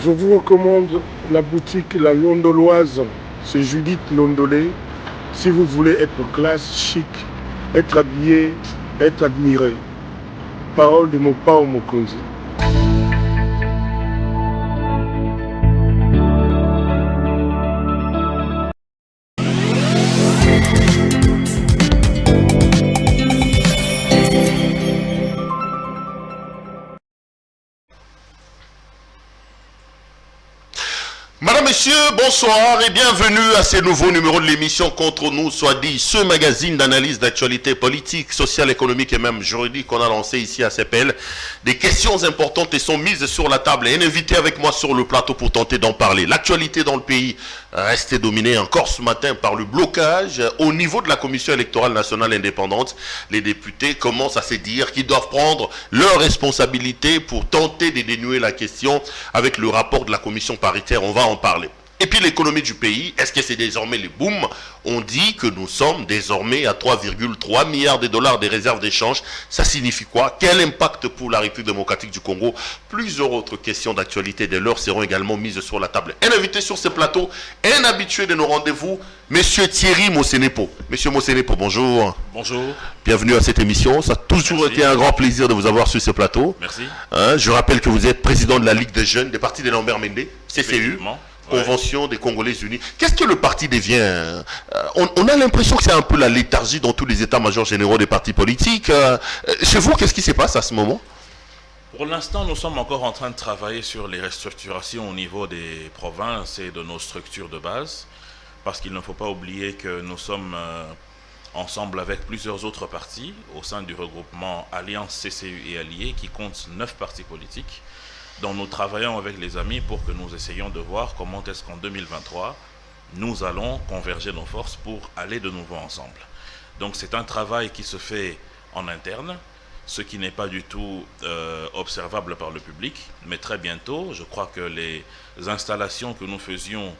Je vous recommande la boutique La Londoloise. C'est Judith Londolé. Si vous voulez être classe, chic, être habillé, être admiré. Parole de mon Pao Mokonzi. Madame, Messieurs, bonsoir et bienvenue à ce nouveau numéro de l'émission Contre nous, soit dit, ce magazine d'analyse d'actualité politique, sociale, économique et même juridique qu'on a lancé ici à CPL. Des questions importantes sont mises sur la table et un invité avec moi sur le plateau pour tenter d'en parler. L'actualité dans le pays restait dominée encore ce matin par le blocage au niveau de la Commission électorale nationale indépendante. Les députés commencent à se dire qu'ils doivent prendre leurs responsabilités pour tenter de dénouer la question avec le rapport de la commission paritaire. On va en parler. Et puis l'économie du pays, est-ce que c'est désormais les booms? On dit que nous sommes désormais à 3,3 milliards de dollars des réserves d'échange. Ça signifie quoi? Quel impact pour la République démocratique du Congo? Plusieurs autres questions d'actualité de l'heure seront également mises sur la table. Un invité sur ce plateau, un habitué de nos rendez-vous, Monsieur Thierry Mosenepo. Monsieur Mosenepo, bonjour. Bonjour. Bienvenue à cette émission. Ça a toujours été un grand plaisir de vous avoir sur ce plateau. Merci. Je rappelle que vous êtes président de la Ligue des jeunes, des partis de Lambert Mende, CCU. Convention des Congolais Unis. Qu'est-ce que le parti devient? On a l'impression que c'est un peu la léthargie dans tous les états-majors généraux des partis politiques. Chez vous, qu'est-ce qui se passe à ce moment? Pour l'instant, nous sommes encore en train de travailler sur les restructurations au niveau des provinces et de nos structures de base, parce qu'il ne faut pas oublier que nous sommes ensemble avec plusieurs autres partis au sein du regroupement Alliance CCU et Alliés qui compte 9 partis politiques. Donc nous travaillons avec les amis pour que nous essayions de voir comment est-ce qu'en 2023, nous allons converger nos forces pour aller de nouveau ensemble. Donc c'est un travail qui se fait en interne, ce qui n'est pas du tout observable par le public, mais très bientôt, je crois que les installations que nous faisions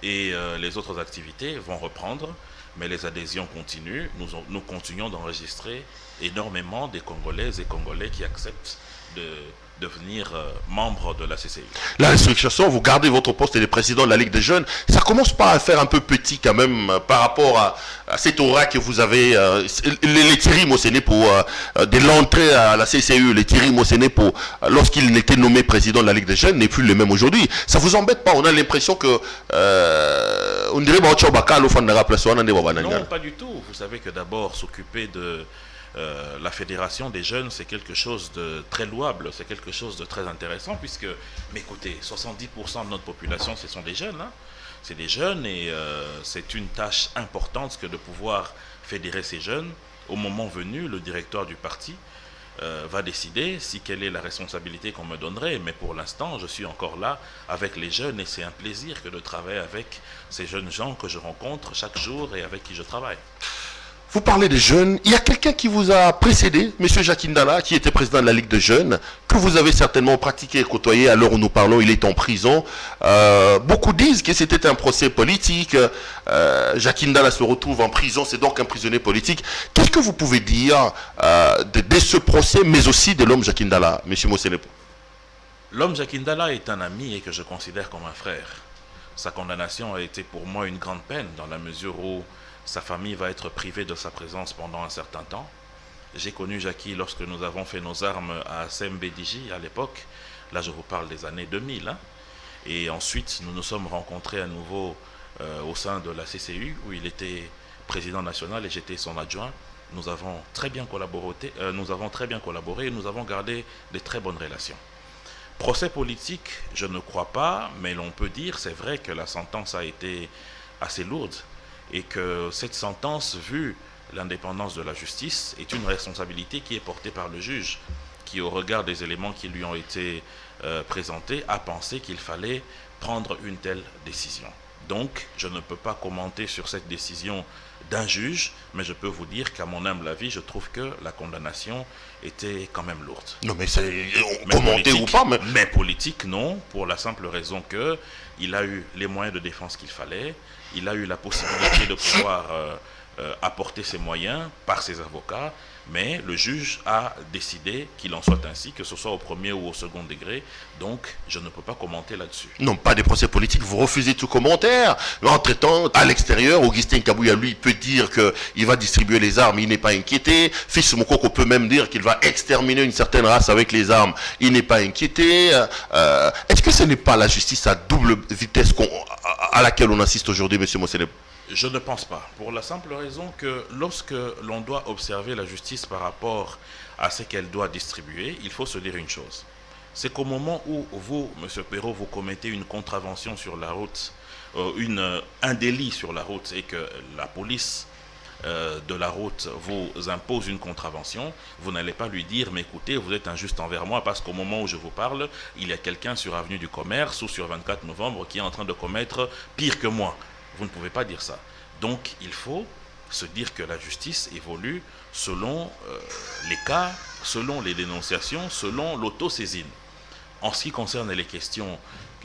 et les autres activités vont reprendre, mais les adhésions continuent. Nous continuons d'enregistrer énormément des Congolaises et Congolais qui acceptent de devenir membre de la CCI. La restriction, vous gardez votre poste de président de la Ligue des jeunes, ça commence pas à faire un peu petit quand même par rapport à cette aura que vous avez, les Thierry Mosenepo, de l'entrée à la CCU, les Thierry Mosenepo, lorsqu'il était nommé président de la Ligue des jeunes, n'est plus le même aujourd'hui. Ça vous embête pas? On a l'impression que on dirait non, pas du tout. Vous savez que d'abord s'occuper de la fédération des jeunes, c'est quelque chose de très louable, c'est quelque chose de très intéressant, puisque, mais écoutez, 70% de notre population, ce sont des jeunes, hein. C'est des jeunes et c'est une tâche importante que de pouvoir fédérer ces jeunes. Au moment venu, le directeur du parti va décider si quelle est la responsabilité qu'on me donnerait, mais pour l'instant, je suis encore là avec les jeunes et c'est un plaisir que de travailler avec ces jeunes gens que je rencontre chaque jour et avec qui je travaille. Vous parlez des jeunes, il y a quelqu'un qui vous a précédé, M. Jacques Ndala, qui était président de la Ligue des jeunes, que vous avez certainement pratiqué et côtoyé à l'heure où nous parlons, il est en prison. Beaucoup disent que c'était un procès politique, Jacques Ndala se retrouve en prison, c'est donc un prisonnier politique. Qu'est-ce que vous pouvez dire de ce procès, mais aussi de l'homme Jacques Ndala, M. Mosenepo? L'homme Jacques Ndala est un ami et que je considère comme un frère. Sa condamnation a été pour moi une grande peine dans la mesure où sa famille va être privée de sa présence pendant un certain temps. J'ai connu Jackie lorsque nous avons fait nos armes à CMBDJ à l'époque. Là, je vous parle des années 2000. Hein. Et ensuite, nous nous sommes rencontrés à nouveau au sein de la CCU, où il était président national et j'étais son adjoint. Nous avons très bien collaboré et nous avons gardé de très bonnes relations. Procès politique, je ne crois pas, mais l'on peut dire, c'est vrai que la sentence a été assez lourde. Et que cette sentence, vu l'indépendance de la justice, est une responsabilité qui est portée par le juge, qui au regard des éléments qui lui ont été présentés, a pensé qu'il fallait prendre une telle décision. Donc, je ne peux pas commenter sur cette décision d'un juge, mais je peux vous dire qu'à mon humble avis, je trouve que la condamnation était quand même lourde. Non, mais c'est commenter ou pas, mais politique, non, pour la simple raison qu'il a eu les moyens de défense qu'il fallait, il a eu la possibilité de pouvoir apporter ses moyens par ses avocats, mais le juge a décidé qu'il en soit ainsi, que ce soit au premier ou au second degré, donc je ne peux pas commenter là-dessus. Non, pas des procès politiques, vous refusez tout commentaire. Entre-temps, à l'extérieur, Augustin Kabouya, lui, peut dire qu'il va distribuer les armes, il n'est pas inquiété. Fils Moukoko peut même dire qu'il va exterminer une certaine race avec les armes, il n'est pas inquiété. Est-ce que ce n'est pas la justice à double vitesse à laquelle on assiste aujourd'hui, M. Moseleb? Je ne pense pas, pour la simple raison que lorsque l'on doit observer la justice par rapport à ce qu'elle doit distribuer, il faut se dire une chose. C'est qu'au moment où vous, M. Perrault, vous commettez une contravention sur la route, un délit sur la route, et que la police de la route vous impose une contravention, vous n'allez pas lui dire, mais écoutez, vous êtes injuste envers moi parce qu'au moment où je vous parle, il y a quelqu'un sur Avenue du Commerce ou sur 24 novembre qui est en train de commettre pire que moi. Vous ne pouvez pas dire ça. Donc, il faut se dire que la justice évolue selon les cas, selon les dénonciations, selon l'autosaisine. En ce qui concerne les questions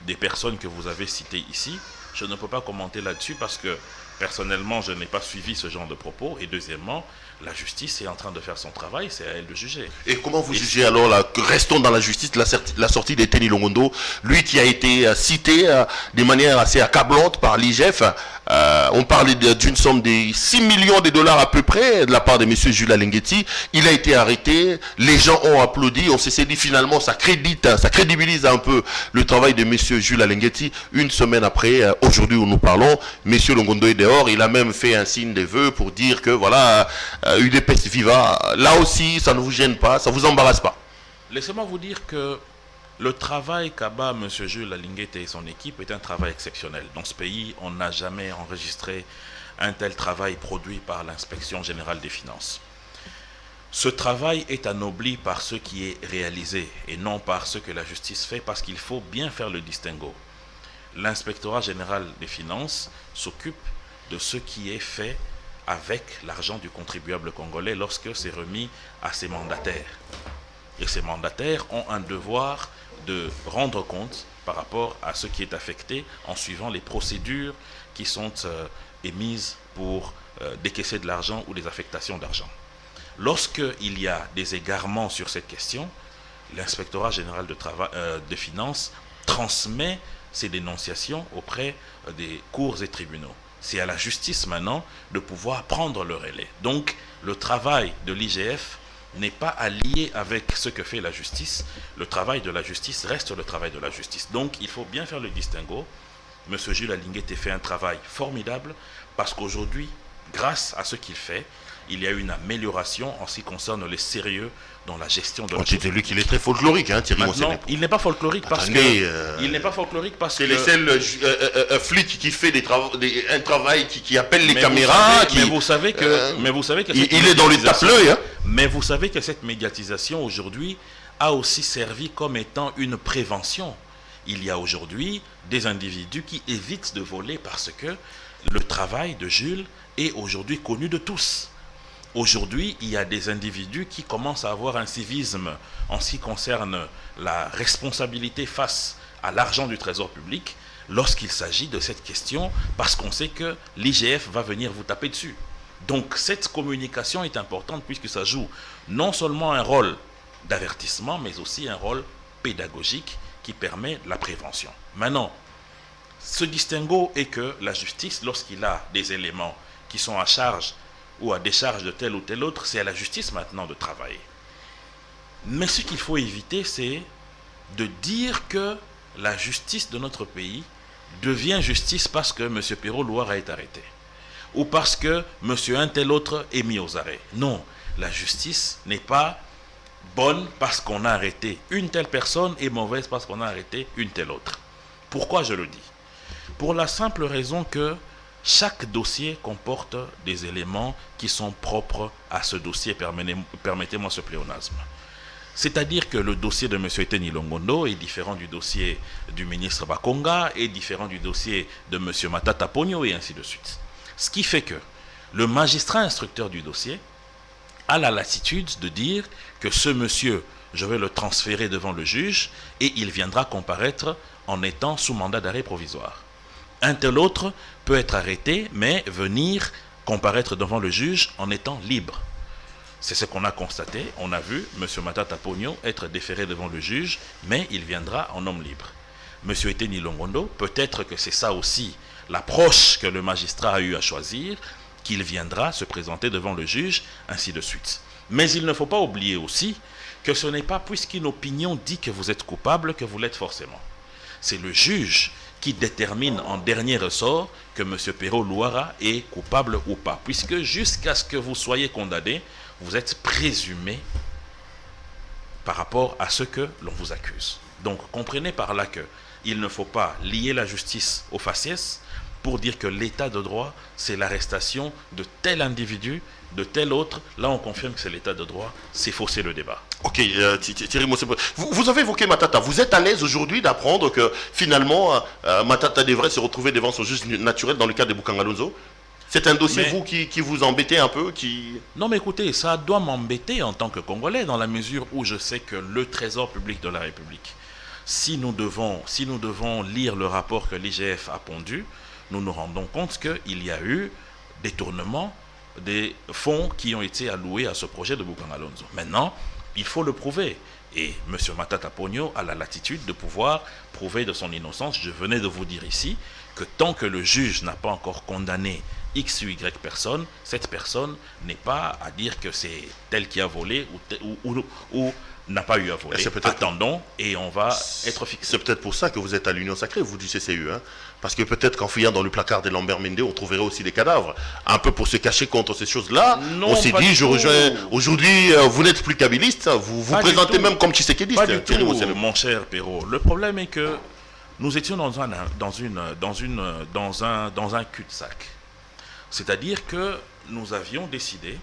des personnes que vous avez citées ici, je ne peux pas commenter là-dessus parce que, personnellement, je n'ai pas suivi ce genre de propos. Et deuxièmement, la justice est en train de faire son travail, c'est à elle de juger. Et comment vous jugez alors, là, restons dans la justice, la sortie d'Eteni Longondo, lui qui a été cité de manière assez accablante par l'IGF. On parle d'une somme de 6 millions de dollars à peu près de la part de M. Jules Alinghetti. Il a été arrêté, les gens ont applaudi, on s'est dit finalement ça crédibilise un peu le travail de M. Jules Alinghetti. Une semaine après, aujourd'hui où nous parlons, M. Longondo est dehors, il a même fait un signe de vœux pour dire que voilà, UDPS viva. Là aussi, ça ne vous gêne pas, ça ne vous embarrasse pas? Laissez-moi vous dire que le travail qu'abat M. Jules Alinghetti et son équipe est un travail exceptionnel. Dans ce pays, on n'a jamais enregistré un tel travail produit par l'Inspection générale des finances. Ce travail est anobli par ce qui est réalisé et non par ce que la justice fait, parce qu'il faut bien faire le distinguo. L'Inspectorat général des finances s'occupe de ce qui est fait avec l'argent du contribuable congolais lorsque c'est remis à ses mandataires. Et ces mandataires ont un devoir de rendre compte par rapport à ce qui est affecté en suivant les procédures qui sont émises pour décaisser de l'argent ou des affectations d'argent. Lorsqu'il y a des égarements sur cette question, l'Inspectorat général de finances transmet ces dénonciations auprès des cours et tribunaux. C'est à la justice maintenant de pouvoir prendre le relais. Donc, le travail de l'IGF n'est pas allié avec ce que fait la justice. Le travail de la justice reste le travail de la justice. Donc, il faut bien faire le distinguo. M. Jules Alinghetti fait un travail formidable parce qu'aujourd'hui, grâce à ce qu'il fait, il y a une amélioration en ce qui concerne le sérieux dans la gestion de la justice. C'est lui qui est très folklorique, hein, Thierry Moseleb. Non, il n'est pas folklorique parce que... Il n'est pas folklorique parce que... C'est le seul flic qui fait un travail qui appelle les caméras. Mais vous savez que... il est dans le tape-l'œil. Hein. Mais vous savez que cette médiatisation aujourd'hui a aussi servi comme étant une prévention. Il y a aujourd'hui des individus qui évitent de voler parce que le travail de Jules est aujourd'hui connu de tous. Aujourd'hui, il y a des individus qui commencent à avoir un civisme en ce qui concerne la responsabilité face à l'argent du trésor public lorsqu'il s'agit de cette question, parce qu'on sait que l'IGF va venir vous taper dessus. Donc cette communication est importante puisque ça joue non seulement un rôle d'avertissement, mais aussi un rôle pédagogique qui permet la prévention. Maintenant, ce distinguo est que la justice, lorsqu'il a des éléments qui sont à charge ou à décharge de tel ou tel autre, c'est à la justice maintenant de travailler. Mais ce qu'il faut éviter, c'est de dire que la justice de notre pays devient justice parce que M. Perrault Louara est arrêté. Ou parce que M. un tel autre est mis aux arrêts. Non, la justice n'est pas bonne parce qu'on a arrêté une telle personne et mauvaise parce qu'on a arrêté une telle autre. Pourquoi je le dis? Pour la simple raison que chaque dossier comporte des éléments qui sont propres à ce dossier. Permettez-moi ce pléonasme. C'est-à-dire que le dossier de M. Eteni Longondo est différent du dossier du ministre Bakonga, est différent du dossier de M. Matata Pogno et ainsi de suite. Ce qui fait que le magistrat instructeur du dossier a la latitude de dire que ce monsieur, je vais le transférer devant le juge et il viendra comparaître en étant sous mandat d'arrêt provisoire. Un tel autre peut être arrêté, mais venir comparaître devant le juge en étant libre. C'est ce qu'on a constaté. On a vu M. Matata Ponyo être déféré devant le juge, mais il viendra en homme libre. M. Eteni Longondo, peut-être que c'est ça aussi l'approche que le magistrat a eu à choisir, qu'il viendra se présenter devant le juge, ainsi de suite. Mais il ne faut pas oublier aussi que ce n'est pas puisqu'une opinion dit que vous êtes coupable que vous l'êtes forcément. C'est le juge qui détermine en dernier ressort que M. Pero Luara est coupable ou pas. Puisque jusqu'à ce que vous soyez condamné, vous êtes présumé par rapport à ce que l'on vous accuse. Donc comprenez par là qu'il ne faut pas lier la justice au faciès pour dire que l'état de droit, c'est l'arrestation de tel individu, de tel autre. Là, on confirme que c'est l'état de droit. C'est fausser le débat. Ok, Thierry Mossé, vous avez évoqué Matata. Vous êtes à l'aise aujourd'hui d'apprendre que finalement, Matata devrait se retrouver devant son juge naturel dans le cas de Boukangalonzo? C'est un dossier, vous, qui vous embêtez un peu Non, mais écoutez, ça doit m'embêter en tant que Congolais, dans la mesure où je sais que le trésor public de la République, si nous devons lire le rapport que l'IGF a pondu, nous nous rendons compte qu'il y a eu détournement des fonds qui ont été alloués à ce projet de Boukangalonzo. Maintenant, il faut le prouver. Et M. Matata Ponyo a la latitude de pouvoir prouver de son innocence. Je venais de vous dire ici que tant que le juge n'a pas encore condamné X ou Y personne, cette personne n'est pas à dire que c'est tel qui a volé ou n'a pas eu à voler. Attendons et on va être fixé. C'est peut-être pour ça que vous êtes à l'Union Sacrée, vous du CCU. Hein? Parce que peut-être qu'en fouillant dans le placard de Lambert Mende, on trouverait aussi des cadavres. Un peu pour se cacher contre ces choses-là. On s'est dit, je rejoins. Aujourd'hui, vous n'êtes plus kabiliste, vous vous présentez même comme Tshisekediste. Pas du tout, mon cher Perrault. Le problème est que nous étions dans un cul-de-sac. C'est-à-dire que nous avions décidé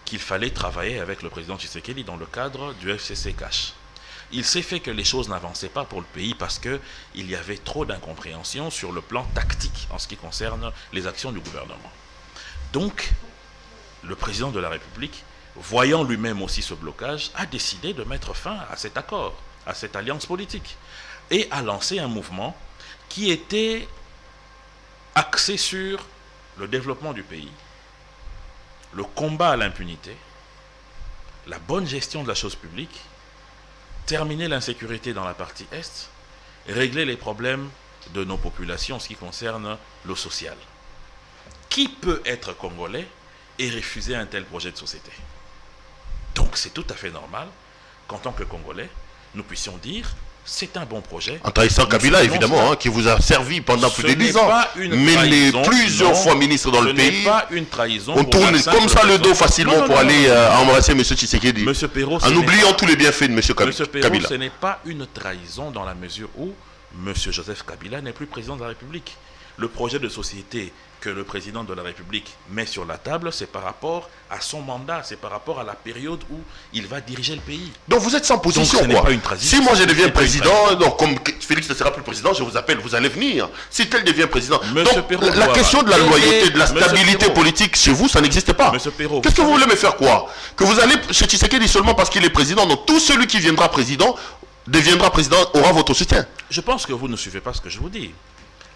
qu'il fallait travailler avec le président Tshisekedi dans le cadre du FCC Cash. Il s'est fait que les choses n'avançaient pas pour le pays parce qu'il y avait trop d'incompréhension sur le plan tactique en ce qui concerne les actions du gouvernement. Donc, le président de la République, voyant lui-même aussi ce blocage, a décidé de mettre fin à cet accord, à cette alliance politique, et a lancé un mouvement qui était axé sur le développement du pays, le combat à l'impunité, la bonne gestion de la chose publique, terminer l'insécurité dans la partie Est, régler les problèmes de nos populations en ce qui concerne l'eau sociale. Qui peut être congolais et refuser un tel projet de société? Donc c'est tout à fait normal qu'en tant que Congolais, nous puissions dire c'est un bon projet. En trahissant Kabila, évidemment, qui vous a servi pendant plus de 10 ans. Mais les plusieurs fois ministre dans le pays. Ce n'est pas une trahison. On tourne comme ça le dos facilement pour aller embrasser M. Tshisekedi. M. Perrault, en oubliant tous les bienfaits de M. Kabila. Ce n'est pas une trahison dans la mesure où M. Joseph Kabila n'est plus président de la République. Le projet de société que le président de la République met sur la table, c'est par rapport à son mandat, c'est par rapport à la période où il va diriger le pays. Donc vous êtes sans position, donc, quoi. Si moi je deviens président, donc comme Félix ne sera plus président, je vous appelle, vous allez venir. Si tel devient président. Donc Perrault, la question de la loyauté, de la stabilité politique chez vous, ça n'existe pas. Qu'est-ce que vous voulez me faire croire? Que vous allez chez Tshisekedi seulement parce qu'il est président. Donc tout celui qui deviendra président, aura votre soutien. Je pense que vous ne suivez pas ce que je vous dis.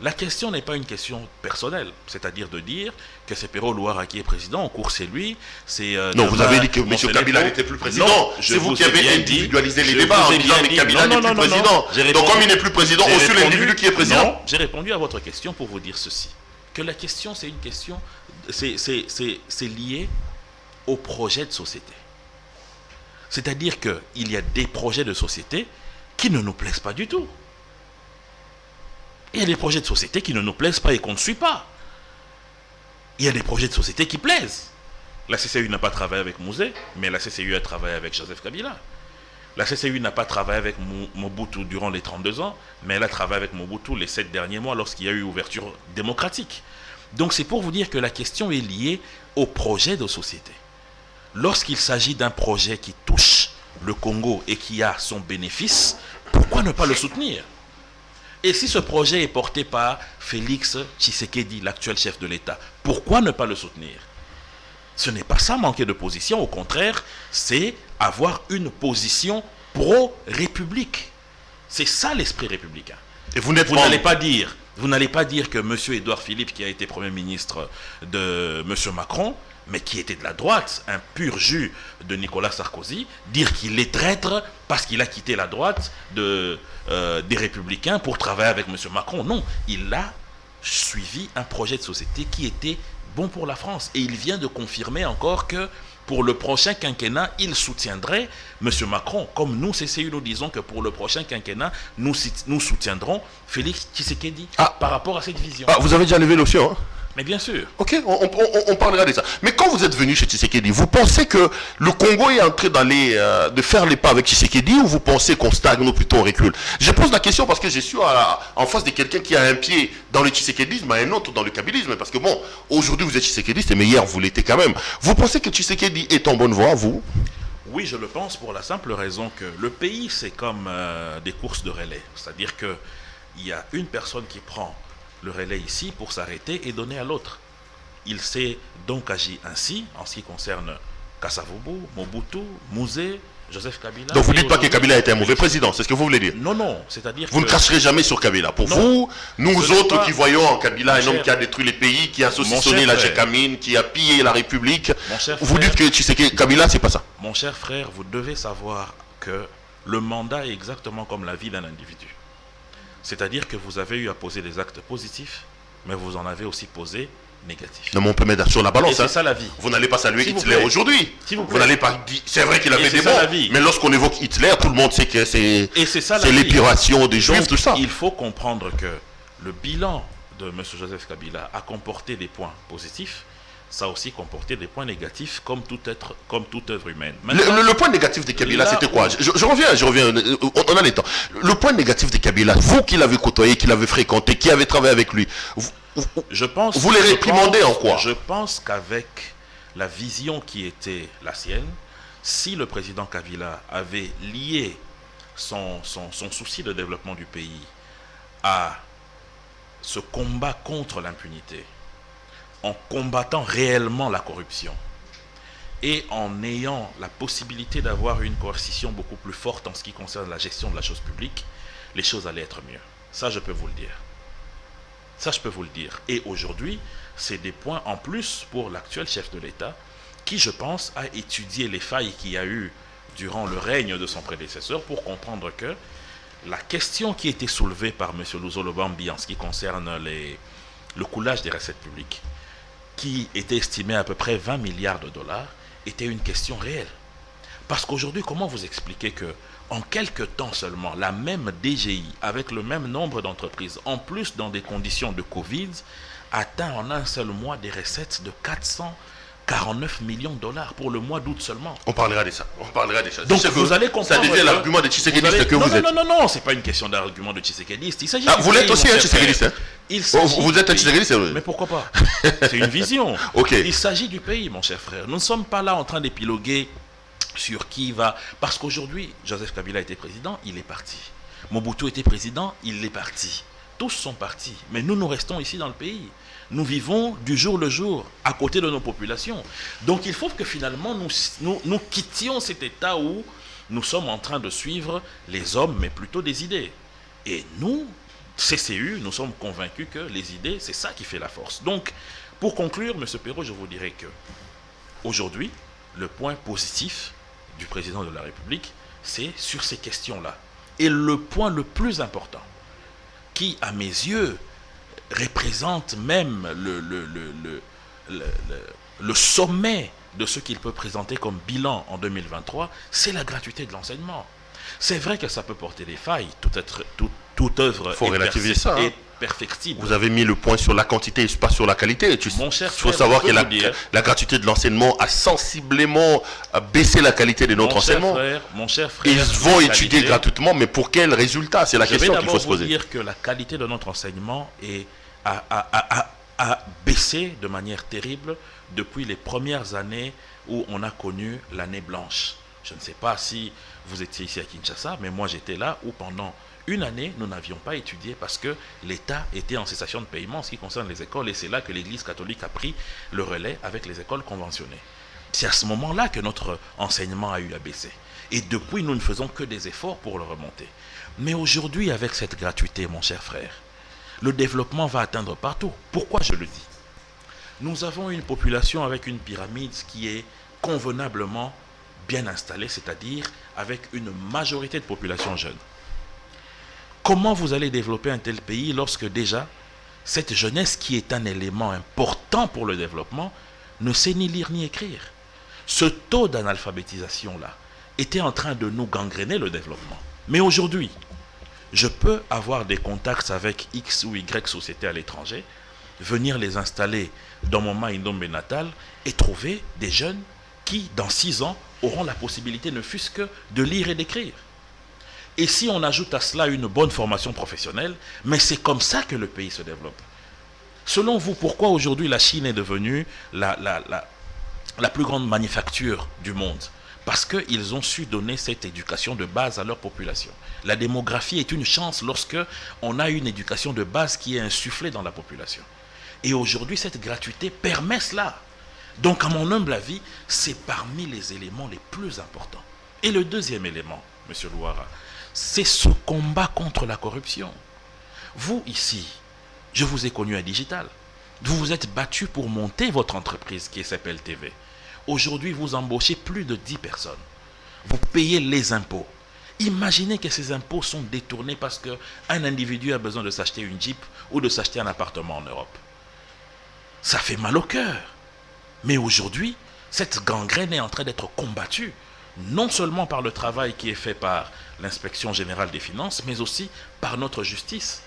La question n'est pas une question personnelle, c'est-à-dire de dire que c'est Pero Luara qui est président, en cours c'est lui, c'est... non, vous avez dit que M. Kabila n'était plus président. C'est vous qui avez individualisé les débats en disant que Kabila n'est plus président. Donc comme il n'est plus président, on suit l'individu qui est président. Non, j'ai répondu à votre question pour vous dire ceci. Que la question, c'est une question... C'est lié au projet de société. C'est-à-dire qu'il y a des projets de société qui ne nous plaisent pas du tout. Il y a des projets de société qui ne nous plaisent pas et qu'on ne suit pas. Il y a des projets de société qui plaisent. La CCU n'a pas travaillé avec Mouzé, mais la CCU a travaillé avec Joseph Kabila. La CCU n'a pas travaillé avec Mobutu durant les 32 ans, mais elle a travaillé avec Mobutu les 7 derniers mois lorsqu'il y a eu ouverture démocratique. Donc c'est pour vous dire que la question est liée au projet de société. Lorsqu'il s'agit d'un projet qui touche le Congo et qui a son bénéfice, pourquoi ne pas le soutenir ? Et si ce projet est porté par Félix Tshisekedi, l'actuel chef de l'État, pourquoi ne pas le soutenir? Ce n'est pas ça manquer de position, au contraire, c'est avoir une position pro-république. C'est ça l'esprit républicain. Et vous n'allez pas dire Vous n'allez pas dire que M. Édouard Philippe, qui a été Premier ministre de M. Macron, mais qui était de la droite, un pur jus de Nicolas Sarkozy, dire qu'il est traître parce qu'il a quitté la droite des Républicains pour travailler avec M. Macron. Non, il a suivi un projet de société qui était bon pour la France. Et il vient de confirmer encore que pour le prochain quinquennat, il soutiendrait M. Macron. Comme nous, CCU, nous disons que pour le prochain quinquennat, nous soutiendrons Félix Tshisekedi par rapport à cette vision. Ah, vous avez déjà levé l'option, hein? Mais bien sûr. Ok, on parlera de ça. Mais quand vous êtes venu chez Tshisekedi, vous pensez que le Congo est en train de faire les pas avec Tshisekedi, ou vous pensez qu'on stagne ou plutôt on recule? Je pose la question parce que je suis en face de quelqu'un qui a un pied dans le tshisekédisme et un autre dans le kabylisme. Parce que bon, aujourd'hui vous êtes tshisékédiste, mais hier vous l'étiez quand même. Vous pensez que Tshisekedi est en bonne voie, vous? Oui, je le pense pour la simple raison que le pays, c'est comme des courses de relais. C'est-à-dire qu'il y a une personne qui prend le relais ici pour s'arrêter et donner à l'autre. Il s'est donc agi ainsi en ce qui concerne Kasavubu, Mobutu, Mouzé, Joseph Kabila. Donc vous ne dites pas que Kabila était un mauvais président, c'est ce que vous voulez dire? Non, non, c'est-à-dire vous ne cracherez jamais sur Kabila. Pour vous, nous autres qui voyons en Kabila un homme qui a détruit les pays, qui a saucissonné la Gécamine, qui a pillé la République, vous dites que Kabila, c'est pas ça? Mon cher frère, vous devez savoir que le mandat est exactement comme la vie d'un individu. C'est-à-dire que vous avez eu à poser des actes positifs, mais vous en avez aussi posé négatifs. Non, mais on peut mettre sur la balance. C'est ça la vie. Vous n'allez pas saluer Hitler aujourd'hui. Vous n'allez pas dire. C'est vrai qu'il avait des bons, mais lorsqu'on évoque Hitler, tout le monde sait que c'est l'épuration des Juifs, tout ça. Il faut comprendre que le bilan de M. Joseph Kabila a comporté des points positifs. Ça a aussi comporté des points négatifs comme toute œuvre humaine. Le point négatif de Kabila, c'était quoi? Je reviens, on a les temps. Le point négatif de Kabila, vous qui l'avez côtoyé, qui l'avez fréquenté, qui avez travaillé avec lui, vous les réprimandez en quoi? Je pense qu'avec la vision qui était la sienne, si le président Kabila avait lié son souci de développement du pays à ce combat contre l'impunité, en combattant réellement la corruption et en ayant la possibilité d'avoir une coercition beaucoup plus forte en ce qui concerne la gestion de la chose publique, les choses allaient être mieux. Ça, je peux vous le dire. Ça, je peux vous le dire. Et aujourd'hui, c'est des points en plus pour l'actuel chef de l'État qui, je pense, a étudié les failles qu'il y a eu durant le règne de son prédécesseur pour comprendre que la question qui était soulevée par M. Luzo Lobambi en ce qui concerne le coulage des recettes publiques, qui était estimé à peu près 20 milliards de dollars, était une question réelle. Parce qu'aujourd'hui, comment vous expliquer que en quelques temps seulement, la même DGI, avec le même nombre d'entreprises, en plus dans des conditions de Covid, atteint en un seul mois des recettes de 449 millions de dollars pour le mois d'août seulement. On parlera de ça. On parlera de ça. Donc vous allez comprendre. Ça devient l'argument de Tshisekedi que vous êtes. Non, c'est pas une question d'argument de Tshisekedi. Il s'agit. Vous l'êtes aussi un Tshisekedi, hein? Vous êtes un Tshisekedi, mais pourquoi pas? C'est une vision. Okay. Il s'agit du pays, mon cher frère. Nous ne sommes pas là en train d'épiloguer sur qui va. Parce qu'aujourd'hui, Joseph Kabila était président, il est parti. Mobutu était président, il est parti. Tous sont partis. Mais nous restons ici dans le pays. Nous vivons du jour le jour à côté de nos populations. Donc il faut que finalement nous quittions cet état où nous sommes en train de suivre les hommes, mais plutôt des idées. Et nous, CCU, nous sommes convaincus que les idées, c'est ça qui fait la force. Donc, pour conclure, M. Perrault, je vous dirais que aujourd'hui, le point positif du président de la République, c'est sur ces questions-là. Et le point le plus important, qui, à mes yeux, représente même le sommet de ce qu'il peut présenter comme bilan en 2023, c'est la gratuité de l'enseignement. C'est vrai que ça peut porter des failles, toute œuvre est perfectible. Vous avez mis le point sur la quantité et pas sur la qualité. Il faut savoir que la gratuité de l'enseignement a sensiblement baissé la qualité de notre enseignement. Mon cher frère, ils vont étudier gratuitement, mais pour quel résultat? C'est la question qu'il faut se poser. Je vais d'abord vous dire que la qualité de notre enseignement a baissé de manière terrible depuis les premières années où on a connu l'année blanche. Je ne sais pas si vous étiez ici à Kinshasa, mais moi j'étais là où pendant une année, nous n'avions pas étudié parce que l'État était en cessation de paiement en ce qui concerne les écoles, et c'est là que l'Église catholique a pris le relais avec les écoles conventionnées. C'est à ce moment-là que notre enseignement a eu à baisser. Et depuis, nous ne faisons que des efforts pour le remonter. Mais aujourd'hui, avec cette gratuité, mon cher frère, le développement va atteindre partout. Pourquoi je le dis? Nous avons une population avec une pyramide qui est convenablement bien installée, c'est-à-dire avec une majorité de population jeune. Comment vous allez développer un tel pays lorsque déjà cette jeunesse qui est un élément important pour le développement ne sait ni lire ni écrire? Ce taux d'analphabétisation-là était en train de nous gangréner le développement. Mais aujourd'hui, je peux avoir des contacts avec X ou Y sociétés à l'étranger, venir les installer dans mon Maïndombe natal et trouver des jeunes qui, dans 6 ans, auront la possibilité ne fût-ce que de lire et d'écrire. Et si on ajoute à cela une bonne formation professionnelle, mais c'est comme ça que le pays se développe. Selon vous, pourquoi aujourd'hui la Chine est devenue la plus grande manufacture du monde? Parce qu'ils ont su donner cette éducation de base à leur population. La démographie est une chance lorsque on a une éducation de base qui est insufflée dans la population. Et aujourd'hui, cette gratuité permet cela. Donc, à mon humble avis, c'est parmi les éléments les plus importants. Et le deuxième élément, M. Louara, c'est ce combat contre la corruption. Vous, ici, je vous ai connu à Digital. Vous vous êtes battu pour monter votre entreprise qui s'appelle TV. Aujourd'hui, vous embauchez plus de 10 personnes. Vous payez les impôts. Imaginez que ces impôts sont détournés parce qu'un individu a besoin de s'acheter une Jeep ou de s'acheter un appartement en Europe. Ça fait mal au cœur. Mais aujourd'hui, cette gangrène est en train d'être combattue, non seulement par le travail qui est fait par l'inspection générale des finances, mais aussi par notre justice.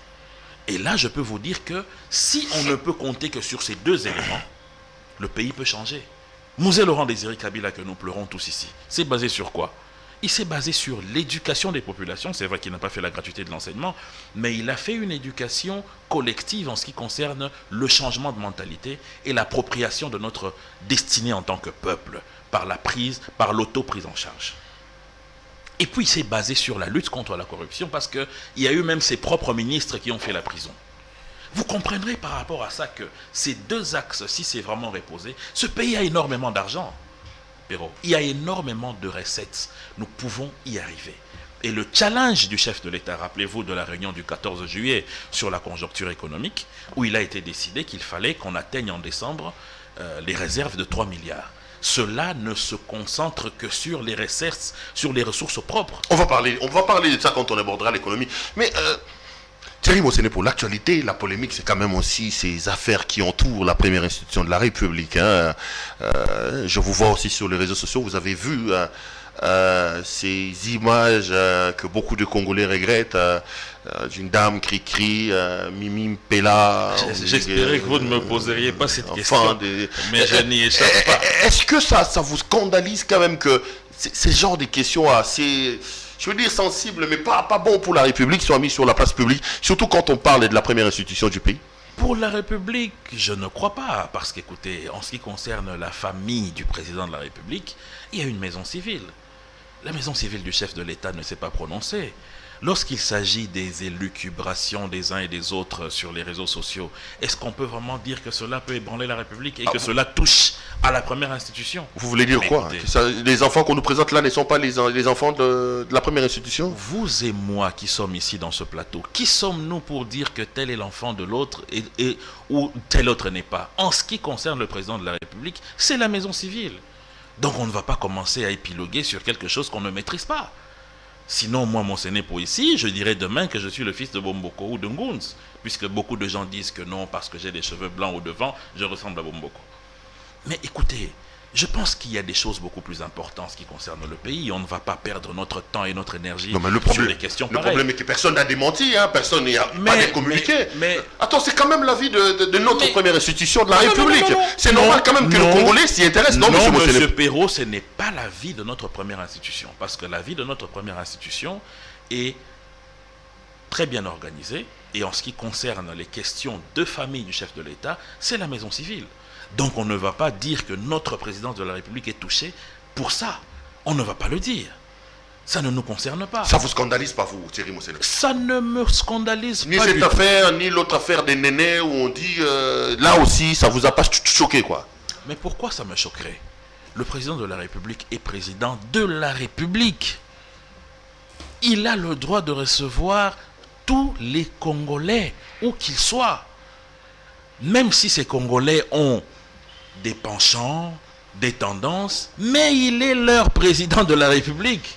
Et là, je peux vous dire que si on ne peut compter que sur ces deux éléments, le pays peut changer. Mouzé Laurent Désiré Kabila que nous pleurons tous ici, c'est basé sur quoi? Il s'est basé sur l'éducation des populations. C'est vrai qu'il n'a pas fait la gratuité de l'enseignement, mais il a fait une éducation collective en ce qui concerne le changement de mentalité et l'appropriation de notre destinée en tant que peuple par l'auto-prise en charge. Et puis il s'est basé sur la lutte contre la corruption parce qu'il y a eu même ses propres ministres qui ont fait la prison. Vous comprendrez par rapport à ça que ces deux axes, si c'est vraiment reposé, ce pays a énormément d'argent. Il y a énormément de recettes. Nous pouvons y arriver. Et le challenge du chef de l'État, rappelez-vous de la réunion du 14 juillet sur la conjoncture économique, où il a été décidé qu'il fallait qu'on atteigne en décembre les réserves de 3 milliards. Cela ne se concentre que sur les ressources propres. On va parler de ça quand on abordera l'économie. Mais Thierry Mosené, pour l'actualité, la polémique, c'est quand même aussi ces affaires qui entourent la première institution de la République. Hein. Je vous vois aussi sur les réseaux sociaux, vous avez vu ces images que beaucoup de Congolais regrettent, d'une dame cri-cri, Mimi Pella. J'espérais que vous ne me poseriez pas cette question, mais je n'y échappe pas. Est-ce que ça vous scandalise quand même que ces genres de questions assez... je veux dire sensible, mais pas bon pour la République, soit mis sur la place publique, surtout quand on parle de la première institution du pays? Pour la République, je ne crois pas, parce qu'écoutez, en ce qui concerne la famille du président de la République, il y a une maison civile. La maison civile du chef de l'État ne s'est pas prononcée. Lorsqu'il s'agit des élucubrations des uns et des autres sur les réseaux sociaux, est-ce qu'on peut vraiment dire que cela peut ébranler la République et que cela touche à la première institution? Vous voulez dire quoi? Les enfants qu'on nous présente là ne sont pas les enfants de la première institution? Vous et moi qui sommes ici dans ce plateau, qui sommes-nous pour dire que tel est l'enfant de l'autre ou tel autre n'est pas? En ce qui concerne le président de la République, c'est la maison civile. Donc on ne va pas commencer à épiloguer sur quelque chose qu'on ne maîtrise pas. Sinon, moi, mon Sénépo ici, je dirais demain que je suis le fils de Bomboko ou de Ngounz, puisque beaucoup de gens disent que non, parce que j'ai des cheveux blancs au devant, je ressemble à Bomboko. Mais écoutez, je pense qu'il y a des choses beaucoup plus importantes qui concernent le pays. On ne va pas perdre notre temps et notre énergie sur les questions pareilles. Le problème est que personne n'a démenti, hein, personne n'a pas communiqué. Mais attends, c'est quand même l'avis de notre première institution de la République. C'est normal quand même que le Congolais s'y intéresse. Non, monsieur Perrault, ce n'est pas l'avis de notre première institution. Parce que l'avis de notre première institution est très bien organisé. Et en ce qui concerne les questions de famille du chef de l'État, c'est la maison civile. Donc on ne va pas dire que notre président de la République est touché pour ça. On ne va pas le dire. Ça ne nous concerne pas. Ça vous scandalise pas, vous, Thierry Mosené? Ça ne me scandalise pas. Ni cette affaire, ni l'autre affaire des nénés où on dit, là aussi, ça vous a pas choqué, quoi? Mais pourquoi ça me choquerait? Le président de la République est président de la République. Il a le droit de recevoir tous les Congolais, où qu'ils soient. Même si ces Congolais ont des penchants, des tendances, mais il est leur président de la République.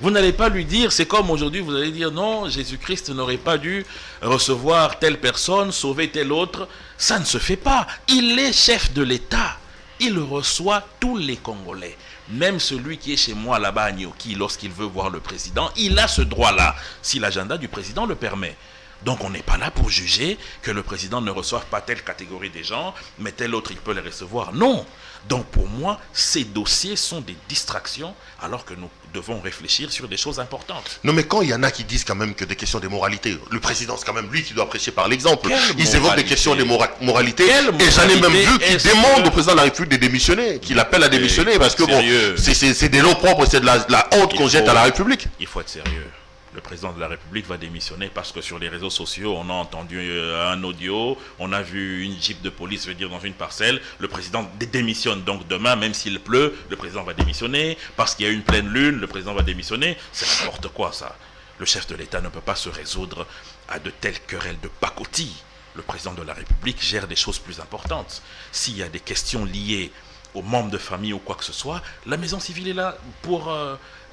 Vous n'allez pas lui dire, c'est comme aujourd'hui, vous allez dire non, Jésus-Christ n'aurait pas dû recevoir telle personne, sauver telle autre. Ça ne se fait pas. Il est chef de l'État. Il reçoit tous les Congolais. Même celui qui est chez moi là-bas à Nyoki, lorsqu'il veut voir le président, il a ce droit-là, si l'agenda du président le permet. Donc on n'est pas là pour juger que le président ne reçoive pas telle catégorie des gens, mais tel autre il peut les recevoir. Non. Donc pour moi, ces dossiers sont des distractions alors que nous devons réfléchir sur des choses importantes. Non mais quand il y en a qui disent quand même que des questions de moralité, le président c'est quand même lui qui doit prêcher par l'exemple. Ils évoquent des questions de moralité et j'en ai même vu qui demandent au président de la République de démissionner, qu'il appelle à démissionner parce que bon, c'est des noms propres, c'est de la honte qu'on jette à la République. Il faut être sérieux. Le président de la République va démissionner parce que sur les réseaux sociaux, on a entendu un audio, on a vu une jeep de police venir dans une parcelle. Le président démissionne. Donc demain, même s'il pleut, le président va démissionner. Parce qu'il y a une pleine lune, le président va démissionner. C'est n'importe quoi ça. Le chef de l'État ne peut pas se résoudre à de telles querelles de pacotille. Le président de la République gère des choses plus importantes. S'il y a des questions liées aux membres de famille ou quoi que ce soit, la maison civile est là pour...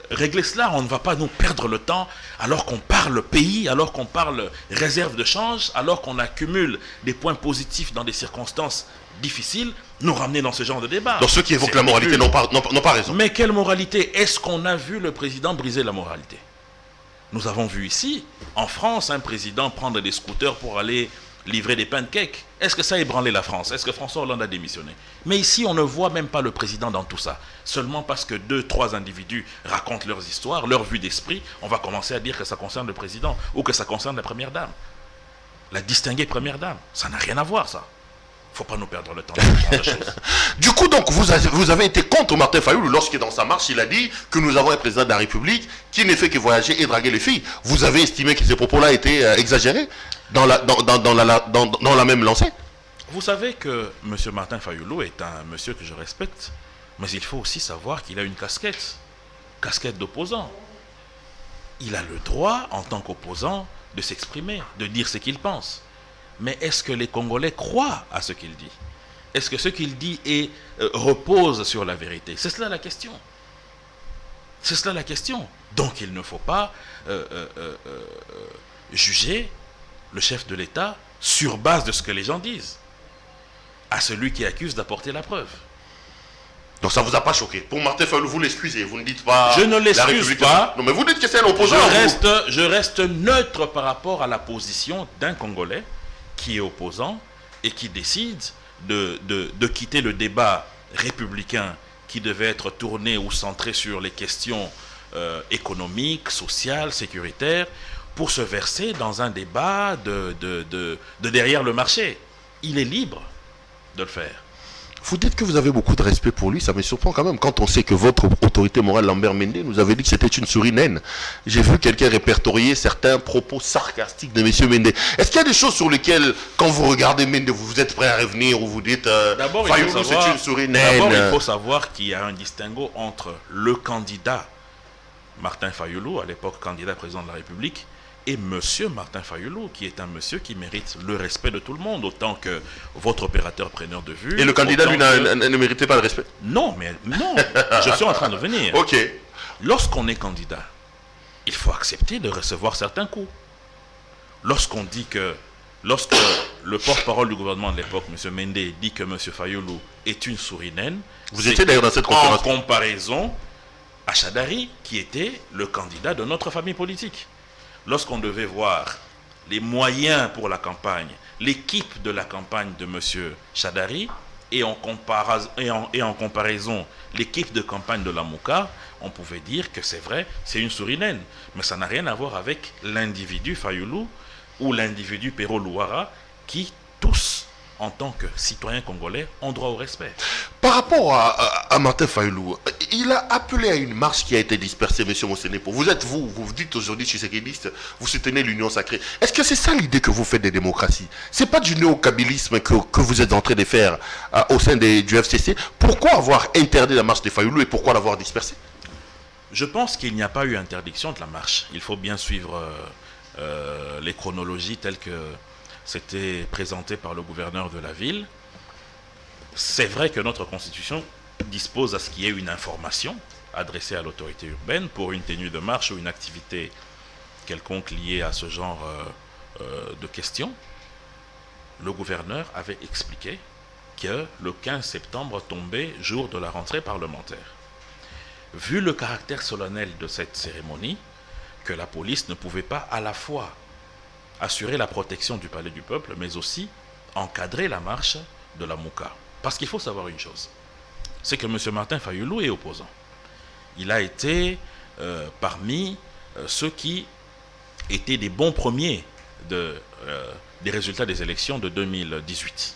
régler cela. On ne va pas nous perdre le temps alors qu'on parle pays, alors qu'on parle réserve de change, alors qu'on accumule des points positifs dans des circonstances difficiles, nous ramener dans ce genre de débat. Donc ceux qui évoquent la moralité n'ont pas raison. Mais quelle moralité? Est-ce qu'on a vu le président briser la moralité? Nous avons vu ici, en France, un président prendre des scooters pour aller livrer des pancakes. Est-ce que ça a ébranlé la France? Est-ce que François Hollande a démissionné? Mais ici, on ne voit même pas le président dans tout ça. Seulement parce que 2-3 individus racontent leurs histoires, leur vue d'esprit, on va commencer à dire que ça concerne le président ou que ça concerne la première dame. La distinguée première dame. Ça n'a rien à voir, ça. Il ne faut pas nous perdre le temps de ce genre de choses. Du coup, donc, vous avez été contre Martin Fayulu lorsque dans sa marche, il a dit que nous avons un président de la République qui ne fait que voyager et draguer les filles. Vous avez estimé que ces propos-là étaient exagérés dans la même lancée? Vous savez que M. Martin Fayulu est un monsieur que je respecte, mais il faut aussi savoir qu'il a une casquette d'opposant. Il a le droit, en tant qu'opposant, de s'exprimer, de dire ce qu'il pense. Mais est-ce que les Congolais croient à ce qu'il dit? Est-ce que ce qu'il dit repose sur la vérité? C'est cela la question. C'est cela la question. Donc il ne faut pas juger le chef de l'État sur base de ce que les gens disent à celui qui accuse d'apporter la preuve. Donc ça ne vous a pas choqué? Pour Martin Fayulu, vous l'excusez, vous ne dites pas... Je ne l'excuse pas. Non mais vous dites que c'est un opposant. Je reste neutre par rapport à la position d'un Congolais qui est opposant et qui décide de quitter le débat républicain qui devait être tourné ou centré sur les questions économiques, sociales, sécuritaires, pour se verser dans un débat de derrière le marché. Il est libre de le faire. Vous dites que vous avez beaucoup de respect pour lui, ça me surprend quand même, quand on sait que votre autorité morale, Lambert Mende, nous avait dit que c'était une souris naine. J'ai vu quelqu'un répertorier certains propos sarcastiques de M. Mende. Est-ce qu'il y a des choses sur lesquelles, quand vous regardez Mende, vous êtes prêt à revenir ou vous dites Fayulu, c'est une souris naine? D'abord, il faut savoir qu'il y a un distinguo entre le candidat Martin Fayulu, à l'époque candidat président de la République, et monsieur Martin Fayulu, qui est un monsieur qui mérite le respect de tout le monde, autant que votre opérateur preneur de vue. Et le candidat, lui, ne méritait pas le respect? Non, mais non, je suis en train de venir. Ok. Lorsqu'on est candidat, il faut accepter de recevoir certains coups. Lorsque le porte-parole du gouvernement de l'époque, M. Mende, dit que M. Fayulu est une souris naine, vous étiez d'ailleurs dans cette conférence. En comparaison à Chadari, qui était le candidat de notre famille politique. Lorsqu'on devait voir les moyens pour la campagne, l'équipe de la campagne de M. Chadari, et en comparaison l'équipe de campagne de la Mouka, on pouvait dire que c'est vrai, c'est une souris naine. Mais ça n'a rien à voir avec l'individu Fayulu ou l'individu Pero Louara, qui tous, en tant que citoyens congolais, ont droit au respect. Par rapport à Martin Fayulu, il a appelé à une marche qui a été dispersée, M. Mossenepo. Vous dites aujourd'hui, tshisekidiste, vous soutenez l'union sacrée. Est-ce que c'est ça l'idée que vous faites des démocraties? C'est pas du néo-kabylisme que vous êtes en train de faire au sein du FCC? Pourquoi avoir interdit la marche de Fayulu et pourquoi l'avoir dispersée? Je pense qu'il n'y a pas eu interdiction de la marche. Il faut bien suivre les chronologies telles que c'était présenté par le gouverneur de la ville. C'est vrai que notre constitution dispose à ce qu'il y ait une information adressée à l'autorité urbaine pour une tenue de marche ou une activité quelconque liée à ce genre de questions. Le gouverneur avait expliqué que le 15 septembre tombait jour de la rentrée parlementaire. Vu le caractère solennel de cette cérémonie, que la police ne pouvait pas à la fois assurer la protection du palais du peuple, mais aussi encadrer la marche de la Mouka. Parce qu'il faut savoir une chose, c'est que M. Martin Fayulu est opposant. Il a été parmi ceux qui étaient des bons premiers des résultats des élections de 2018.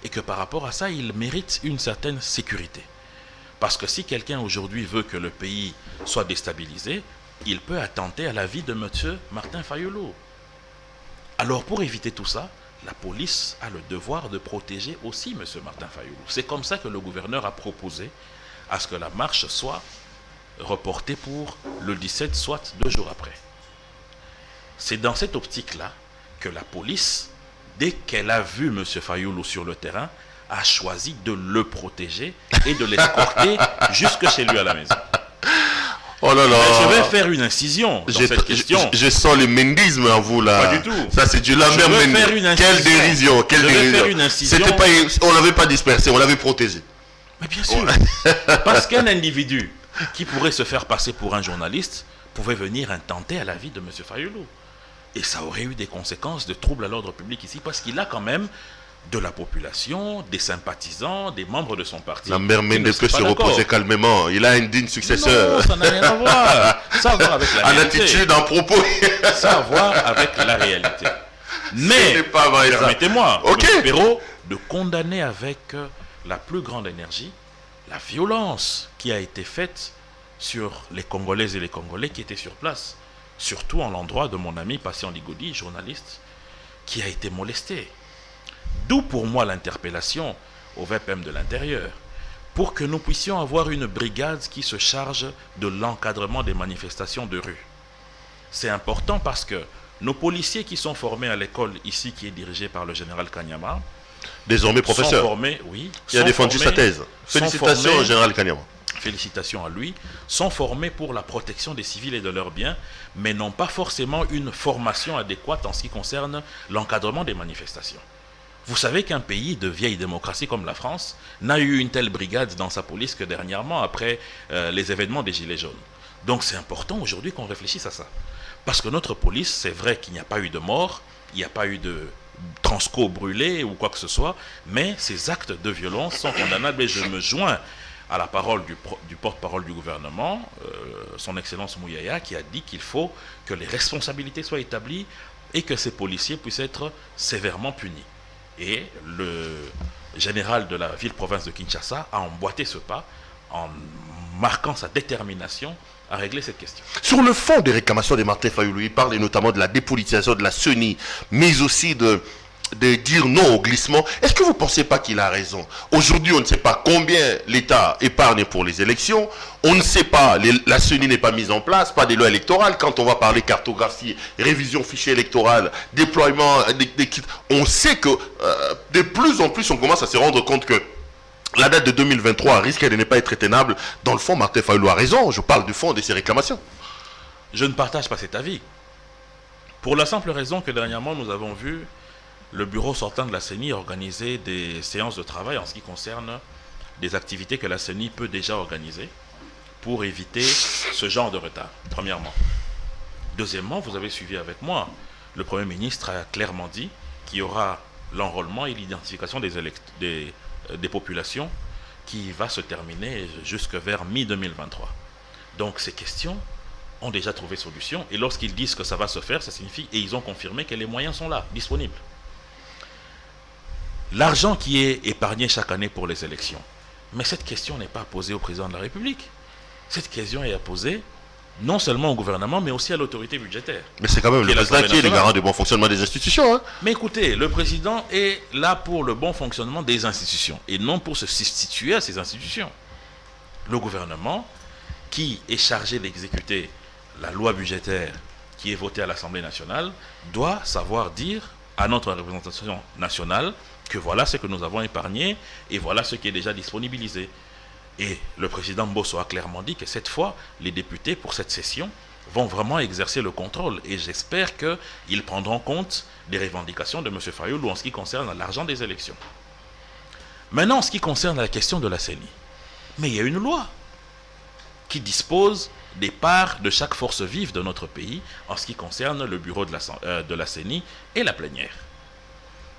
Et que par rapport à ça, il mérite une certaine sécurité. Parce que si quelqu'un aujourd'hui veut que le pays soit déstabilisé, il peut attenter à la vie de M. Martin Fayulu. Alors pour éviter tout ça, la police a le devoir de protéger aussi M. Martin Fayulu. C'est comme ça que le gouverneur a proposé à ce que la marche soit reportée pour le 17, soit 2 jours après. C'est dans cette optique-là que la police, dès qu'elle a vu M. Fayulu sur le terrain, a choisi de le protéger et de l'escorter jusque chez lui à la maison. Oh là là. Mais je vais faire une incision dans cette question. Je sens le mendisme en vous là. Pas du tout. Ça c'est du lamer mendisme. Quelle dérision, quelle dérision. Faire une incision. C'était pas, on l'avait pas dispersé, on l'avait protégé. Mais bien sûr. Parce qu'un individu qui pourrait se faire passer pour un journaliste pouvait venir intenter à la vie de M. Fayulu. Et ça aurait eu des conséquences de troubles à l'ordre public ici, parce qu'il a quand même de la population, des sympathisants, des membres de son parti. La mère Mendes peut se reposer calmement. Il a un digne successeur. Non, ça n'a rien à voir. Ça a à voir avec la réalité. En attitude, en propos. Ça a à voir avec la réalité. Mais, permettez-moi, Perrault, de condamner avec la plus grande énergie la violence qui a été faite sur les Congolaises et les Congolais qui étaient sur place. Surtout en l'endroit de mon ami Patient Ligodi, journaliste, qui a été molesté. D'où pour moi l'interpellation au VPM de l'Intérieur, pour que nous puissions avoir une brigade qui se charge de l'encadrement des manifestations de rue. C'est important parce que nos policiers qui sont formés à l'école ici, qui est dirigée par le général Kanyama, désormais professeur, sont formés, oui, il a défendu sa thèse. Félicitations au général Kanyama. Félicitations à lui, sont formés pour la protection des civils et de leurs biens, mais n'ont pas forcément une formation adéquate en ce qui concerne l'encadrement des manifestations. Vous savez qu'un pays de vieille démocratie comme la France n'a eu une telle brigade dans sa police que dernièrement, après les événements des Gilets jaunes. Donc c'est important aujourd'hui qu'on réfléchisse à ça. Parce que notre police, c'est vrai qu'il n'y a pas eu de mort, il n'y a pas eu de Transco brûlé ou quoi que ce soit, mais ces actes de violence sont condamnables et je me joins à la parole du porte-parole du gouvernement, son Excellence Mouyaya, qui a dit qu'il faut que les responsabilités soient établies et que ces policiers puissent être sévèrement punis. Et le général de la ville-province de Kinshasa a emboîté ce pas en marquant sa détermination à régler cette question. Sur le fond des réclamations de Martin Fayulu, il parle notamment de la dépolitisation de la CENI, mais aussi de dire non au glissement. Est-ce que vous ne pensez pas qu'il a raison? Aujourd'hui, on ne sait pas combien l'État épargne pour les élections. On ne sait pas, la CENI n'est pas mise en place, pas des lois électorales. Quand on va parler cartographie, révision fichier électoral, déploiement des kits, on sait que de plus en plus, on commence à se rendre compte que la date de 2023 risque de ne pas être tenable. Dans le fond, Martin Fayulu a raison. Je parle du fond de ces réclamations. Je ne partage pas cet avis. Pour la simple raison que dernièrement, nous avons vu le bureau sortant de la CENI organiser des séances de travail en ce qui concerne des activités que la CENI peut déjà organiser pour éviter ce genre de retard, premièrement. Deuxièmement, vous avez suivi avec moi, le Premier ministre a clairement dit qu'il y aura l'enrôlement et l'identification des populations qui va se terminer jusque vers mi-2023. Donc ces questions ont déjà trouvé solution et lorsqu'ils disent que ça va se faire, ça signifie, et ils ont confirmé que les moyens sont là, disponibles. L'argent qui est épargné chaque année pour les élections. Mais cette question n'est pas posée au président de la République. Cette question est posée non seulement au gouvernement, mais aussi à l'autorité budgétaire. Mais c'est quand même le président qui est le garant du bon fonctionnement des institutions. Hein. Mais écoutez, le président est là pour le bon fonctionnement des institutions et non pour se substituer à ces institutions. Le gouvernement, qui est chargé d'exécuter la loi budgétaire qui est voté à l'Assemblée nationale doit savoir dire à notre représentation nationale que voilà ce que nous avons épargné et voilà ce qui est déjà disponibilisé. Et le président Mbosso a clairement dit que cette fois, les députés pour cette session vont vraiment exercer le contrôle. Et j'espère qu'ils prendront compte des revendications de M. Fayoulou en ce qui concerne l'argent des élections. Maintenant, en ce qui concerne la question de la CENI, mais il y a une loi qui dispose des parts de chaque force vive de notre pays en ce qui concerne le bureau de la CENI et la plénière.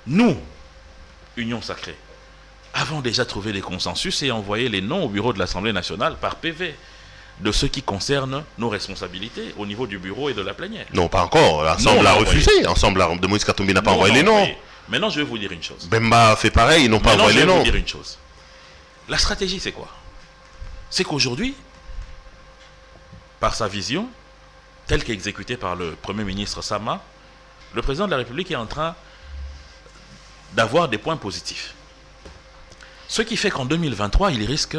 Nous, Union Sacrée, avons déjà trouvé des consensus et envoyé les noms au bureau de l'Assemblée nationale par PV de ce qui concerne nos responsabilités au niveau du bureau et de la plénière. Non, pas encore. L'Assemblée a refusé. L'Assemblée de Moïse Katumbi n'a pas envoyé les noms. Maintenant, je vais vous dire une chose. Bemba fait pareil, ils n'ont pas envoyé les noms. Je vais vous dire une chose. La stratégie, c'est quoi? C'est qu'aujourd'hui, par sa vision, telle qu'exécutée par le Premier ministre Sama, le président de la République est en train d'avoir des points positifs. Ce qui fait qu'en 2023, il risque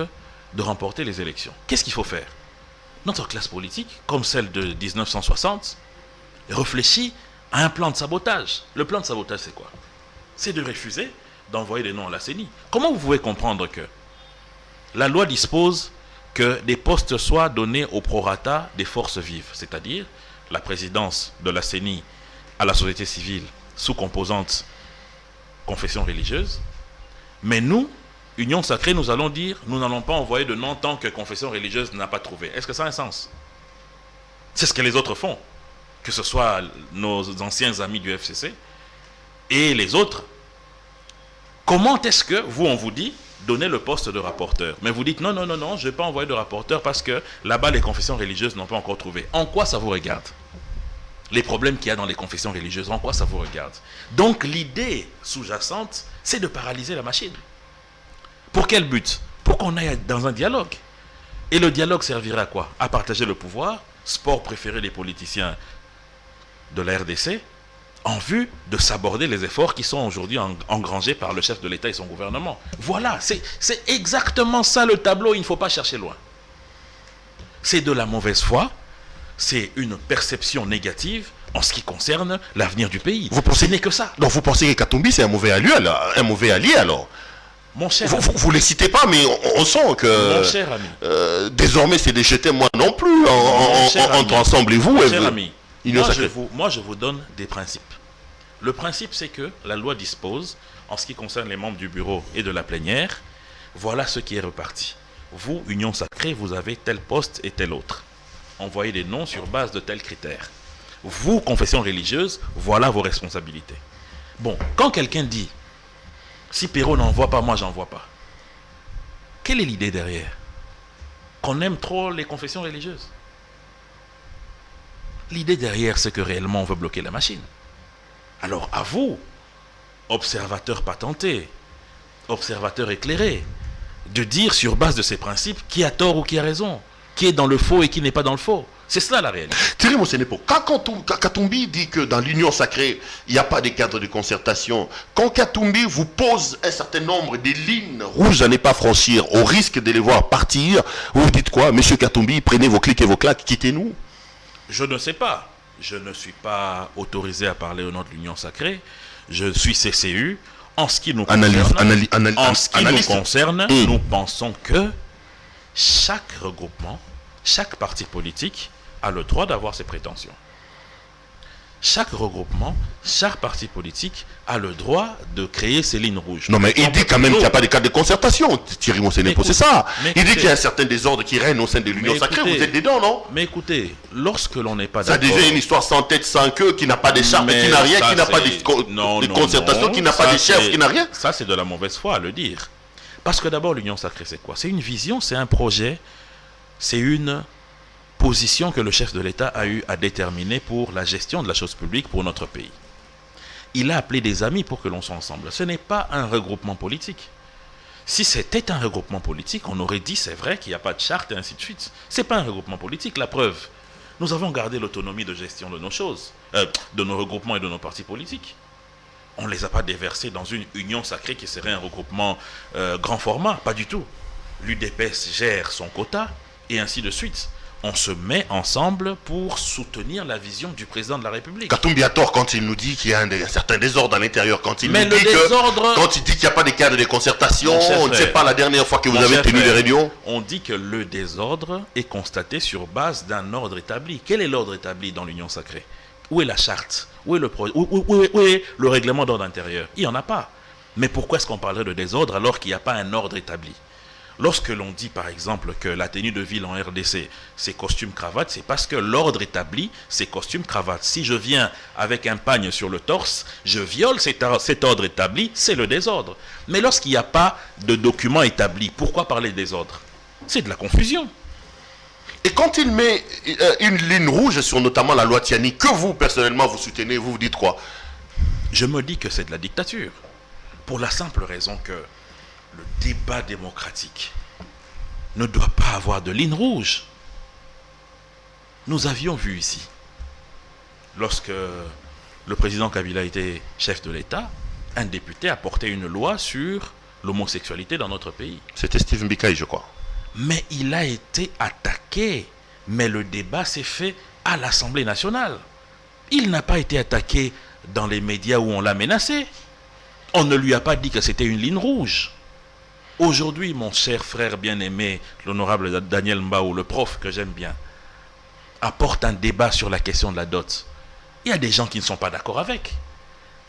de remporter les élections. Qu'est-ce qu'il faut faire? Notre classe politique, comme celle de 1960, réfléchit à un plan de sabotage. Le plan de sabotage, c'est quoi? C'est de refuser d'envoyer des noms à la CENI. Comment vous pouvez comprendre que la loi dispose que des postes soient donnés au prorata des forces vives, c'est-à-dire la présidence de la CENI à la société civile sous composante confession religieuse, mais nous, Union Sacrée, nous allons dire, nous n'allons pas envoyer de nom tant que confession religieuse n'a pas trouvé. Est-ce que ça a un sens? C'est ce que les autres font, que ce soit nos anciens amis du FCC et les autres. Comment est-ce que vous, on vous dit, donnez le poste de rapporteur, mais vous dites non, non, non, non, je ne vais pas envoyer de rapporteur parce que là-bas, les confessions religieuses n'ont pas encore trouvé. En quoi ça vous regarde? Les problèmes qu'il y a dans les confessions religieuses, en quoi ça vous regarde? Donc l'idée sous-jacente, c'est de paralyser la machine. Pour quel but? Pour qu'on aille dans un dialogue. Et le dialogue servira à quoi? À partager le pouvoir, sport préféré des politiciens de la RDC, en vue de s'aborder les efforts qui sont aujourd'hui engrangés par le chef de l'État et son gouvernement. Voilà, c'est exactement ça le tableau, il ne faut pas chercher loin. C'est de la mauvaise foi, c'est une perception négative en ce qui concerne l'avenir du pays. Ce n'est que ça. Donc vous pensez que Katumbi c'est un mauvais allié alors? Mon cher vous ne les citez pas, mais on sent que mon cher ami, désormais c'est des jetés, moi non plus, entre ensemble et vous. Mon cher ami, moi je vous donne des principes. Le principe, c'est que la loi dispose, en ce qui concerne les membres du bureau et de la plénière, voilà ce qui est reparti. Vous, Union Sacrée, vous avez tel poste et tel autre. Envoyez des noms sur base de tels critères. Vous, confession religieuse, voilà vos responsabilités. Bon, quand quelqu'un dit si Perrault n'envoie pas, moi j'envoie pas. Quelle est l'idée derrière? Qu'on aime trop les confessions religieuses. L'idée derrière, c'est que réellement on veut bloquer la machine. Alors à vous, observateurs patentés, observateurs éclairés, de dire sur base de ces principes qui a tort ou qui a raison, qui est dans le faux et qui n'est pas dans le faux. C'est cela la réalité. Thierry Monsenepo, quand Katumbi dit que dans l'Union Sacrée, il n'y a pas de cadre de concertation, quand Katumbi vous pose un certain nombre de lignes rouges à ne pas franchir, au risque de les voir partir, vous dites quoi? Monsieur Katumbi, prenez vos clics et vos claques, quittez-nous. Je ne sais pas. Je ne suis pas autorisé à parler au nom de l'Union Sacrée. Je suis CCU. En ce qui nous concerne, nous pensons que chaque regroupement, chaque parti politique a le droit d'avoir ses prétentions. Chaque regroupement, chaque parti politique a le droit de créer ses lignes rouges. Non, mais il dit quand même qu'il n'y a pas de cadre de concertation, Thierry Monsenepo, c'est ça. Il dit qu'il y a un certain désordre qui règne au sein de l'Union Sacrée, vous êtes dedans, non? Mais écoutez, lorsque l'on n'est pas d'accord... Ça devient une histoire sans tête, sans queue, qui n'a pas de charte, qui n'a rien, qui n'a pas de concertation, qui n'a pas de chef, qui n'a rien. Ça, c'est de la mauvaise foi à le dire. Parce que d'abord, l'Union Sacrée, c'est quoi? C'est une vision, c'est un projet, c'est une position que le chef de l'État a eu à déterminer pour la gestion de la chose publique pour notre pays. Il a appelé des amis pour que l'on soit ensemble. Ce n'est pas un regroupement politique. Si c'était un regroupement politique, on aurait dit c'est vrai qu'il n'y a pas de charte et ainsi de suite. Ce n'est pas un regroupement politique, la preuve. Nous avons gardé l'autonomie de gestion de nos choses, de nos regroupements et de nos partis politiques. On ne les a pas déversés dans une union sacrée qui serait un regroupement grand format, pas du tout. L'UDPS gère son quota et ainsi de suite. on se met ensemble pour soutenir la vision du président de la République. Katumbi a tort quand il nous dit qu'il y a un certain désordre à l'intérieur, quand il Mais nous le dit désordre... quand il dit qu'il n'y a pas de cadre de concertation, Mon cher on ne sait frère, pas la dernière fois que vous Mon avez cher tenu frère, des réunions. On dit que le désordre est constaté sur base d'un ordre établi. Quel est l'ordre établi dans l'Union sacrée? Où est la charte? Où est le règlement d'ordre intérieur? Il n'y en a pas. Mais pourquoi est-ce qu'on parlerait de désordre alors qu'il n'y a pas un ordre établi? Lorsque l'on dit par exemple que la tenue de ville en RDC, c'est costume-cravate, c'est parce que l'ordre établi, c'est costume-cravate. Si je viens avec un pagne sur le torse, je viole cet ordre établi, c'est le désordre. Mais lorsqu'il n'y a pas de document établi, pourquoi parler de désordre? C'est de la confusion. Et quand il met une ligne rouge sur notamment la loi Tiani, que vous personnellement vous soutenez, vous vous dites quoi? Je me dis que c'est de la dictature. Pour la simple raison que le débat démocratique ne doit pas avoir de ligne rouge. Nous avions vu ici, lorsque le président Kabila était chef de l'État, un député a porté une loi sur l'homosexualité dans notre pays. C'était Steve Mbikaï, je crois. Mais il a été attaqué. Mais le débat s'est fait à l'Assemblée nationale. Il n'a pas été attaqué dans les médias où on l'a menacé. On ne lui a pas dit que c'était une ligne rouge. Aujourd'hui, mon cher frère bien-aimé, l'honorable Daniel Mbao, le prof que j'aime bien, apporte un débat sur la question de la dot. Il y a des gens qui ne sont pas d'accord avec.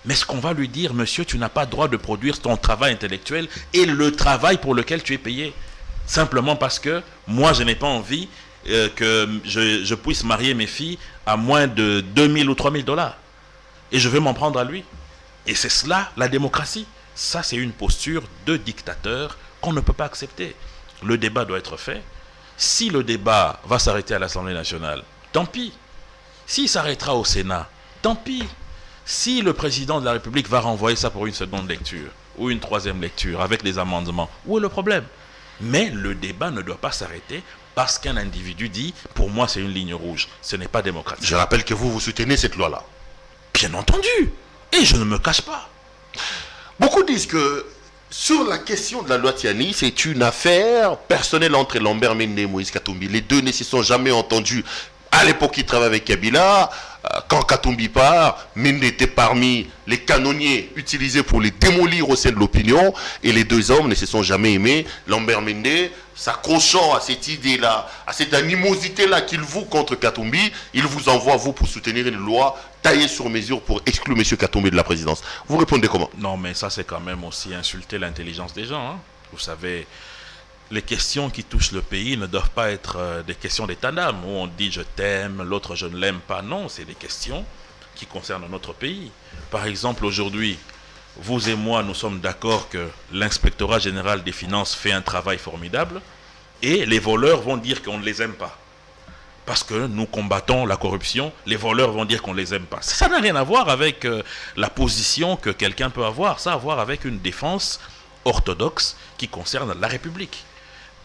Mais ce qu'on va lui dire, monsieur, tu n'as pas droit de produire ton travail intellectuel et le travail pour lequel tu es payé. Simplement parce que moi, je n'ai pas envie que je puisse marier mes filles à moins de 2000 ou 3000 dollars. Et je vais m'en prendre à lui. Et c'est cela, la démocratie. Ça, c'est une posture de dictateur qu'on ne peut pas accepter. Le débat doit être fait. Si le débat va s'arrêter à l'Assemblée nationale, tant pis. S'il s'arrêtera au Sénat, tant pis. Si le président de la République va renvoyer ça pour une seconde lecture ou une troisième lecture avec des amendements, où est le problème? Mais le débat ne doit pas s'arrêter parce qu'un individu dit « pour moi c'est une ligne rouge ». Ce n'est pas démocratique. Je rappelle que vous soutenez cette loi-là. Bien entendu. Et je ne me cache pas. Beaucoup disent que sur la question de la loi Tiani, c'est une affaire personnelle entre Lambert Mende et Moïse Katumbi. Les deux ne se sont jamais entendus. À l'époque, ils travaillaient avec Kabila. Quand Katumbi part, Mende était parmi les canonniers utilisés pour les démolir au sein de l'opinion. Et les deux hommes ne se sont jamais aimés. Lambert Mende, s'accrochant à cette idée-là, à cette animosité-là qu'il voue contre Katumbi, il vous envoie, vous, pour soutenir une loi taillée sur mesure pour exclure M. Katumbi de la présidence. Vous répondez comment? Non, mais ça, c'est quand même aussi insulter l'intelligence des gens. Hein. Vous savez, les questions qui touchent le pays ne doivent pas être des questions d'état d'âme, où on dit « je t'aime », l'autre « je ne l'aime pas ». Non, c'est des questions qui concernent notre pays. Par exemple, aujourd'hui, vous et moi, nous sommes d'accord que l'inspectorat général des finances fait un travail formidable et les voleurs vont dire qu'on ne les aime pas. Parce que nous combattons la corruption, les voleurs vont dire qu'on ne les aime pas. Ça n'a rien à voir avec la position que quelqu'un peut avoir. Ça a à voir avec une défense orthodoxe qui concerne la République.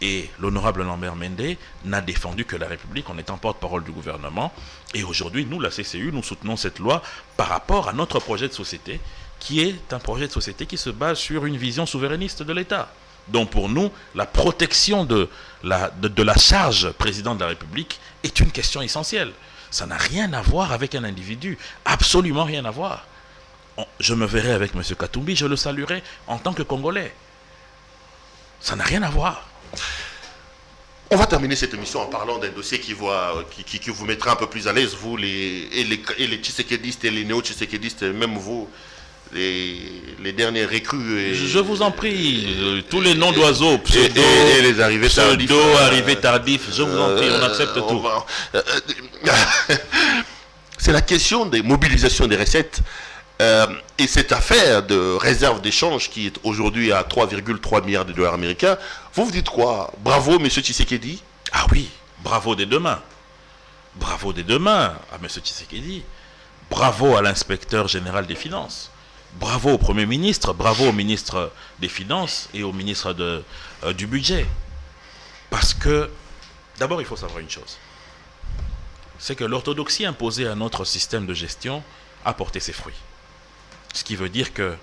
Et l'honorable Lambert Mende n'a défendu que la République en étant porte-parole du gouvernement. Et aujourd'hui, nous, la CCU, nous soutenons cette loi par rapport à notre projet de société, qui est un projet de société qui se base sur une vision souverainiste de l'État. Donc pour nous, la protection de la charge président de la République est une question essentielle. Ça n'a rien à voir avec un individu, absolument rien à voir. Je me verrai avec M. Katumbi, je le saluerai en tant que Congolais. Ça n'a rien à voir. On va terminer cette émission en parlant d'un dossier qui vous mettra un peu plus à l'aise, vous, les Tshisekedistes et les néo-Tshisekedistes, même vous, les derniers recrues. Je vous en prie, tous les noms d'oiseaux, pseudo, et les arrivées tardives. Arrivées tardives, je vous en prie, on accepte tout. C'est la question des mobilisations des recettes. Et cette affaire de réserve d'échange qui est aujourd'hui à 3,3 milliards de dollars américains, vous dites quoi? Bravo, M. Tshisekedi. Ah oui, bravo des deux mains. Bravo des deux mains à M. Tshisekedi. Bravo à l'inspecteur général des Finances. Bravo au Premier ministre, bravo au ministre des Finances et au ministre du Budget. Parce que, d'abord, il faut savoir une chose. C'est que l'orthodoxie imposée à notre système de gestion a porté ses fruits. Ce qui veut dire que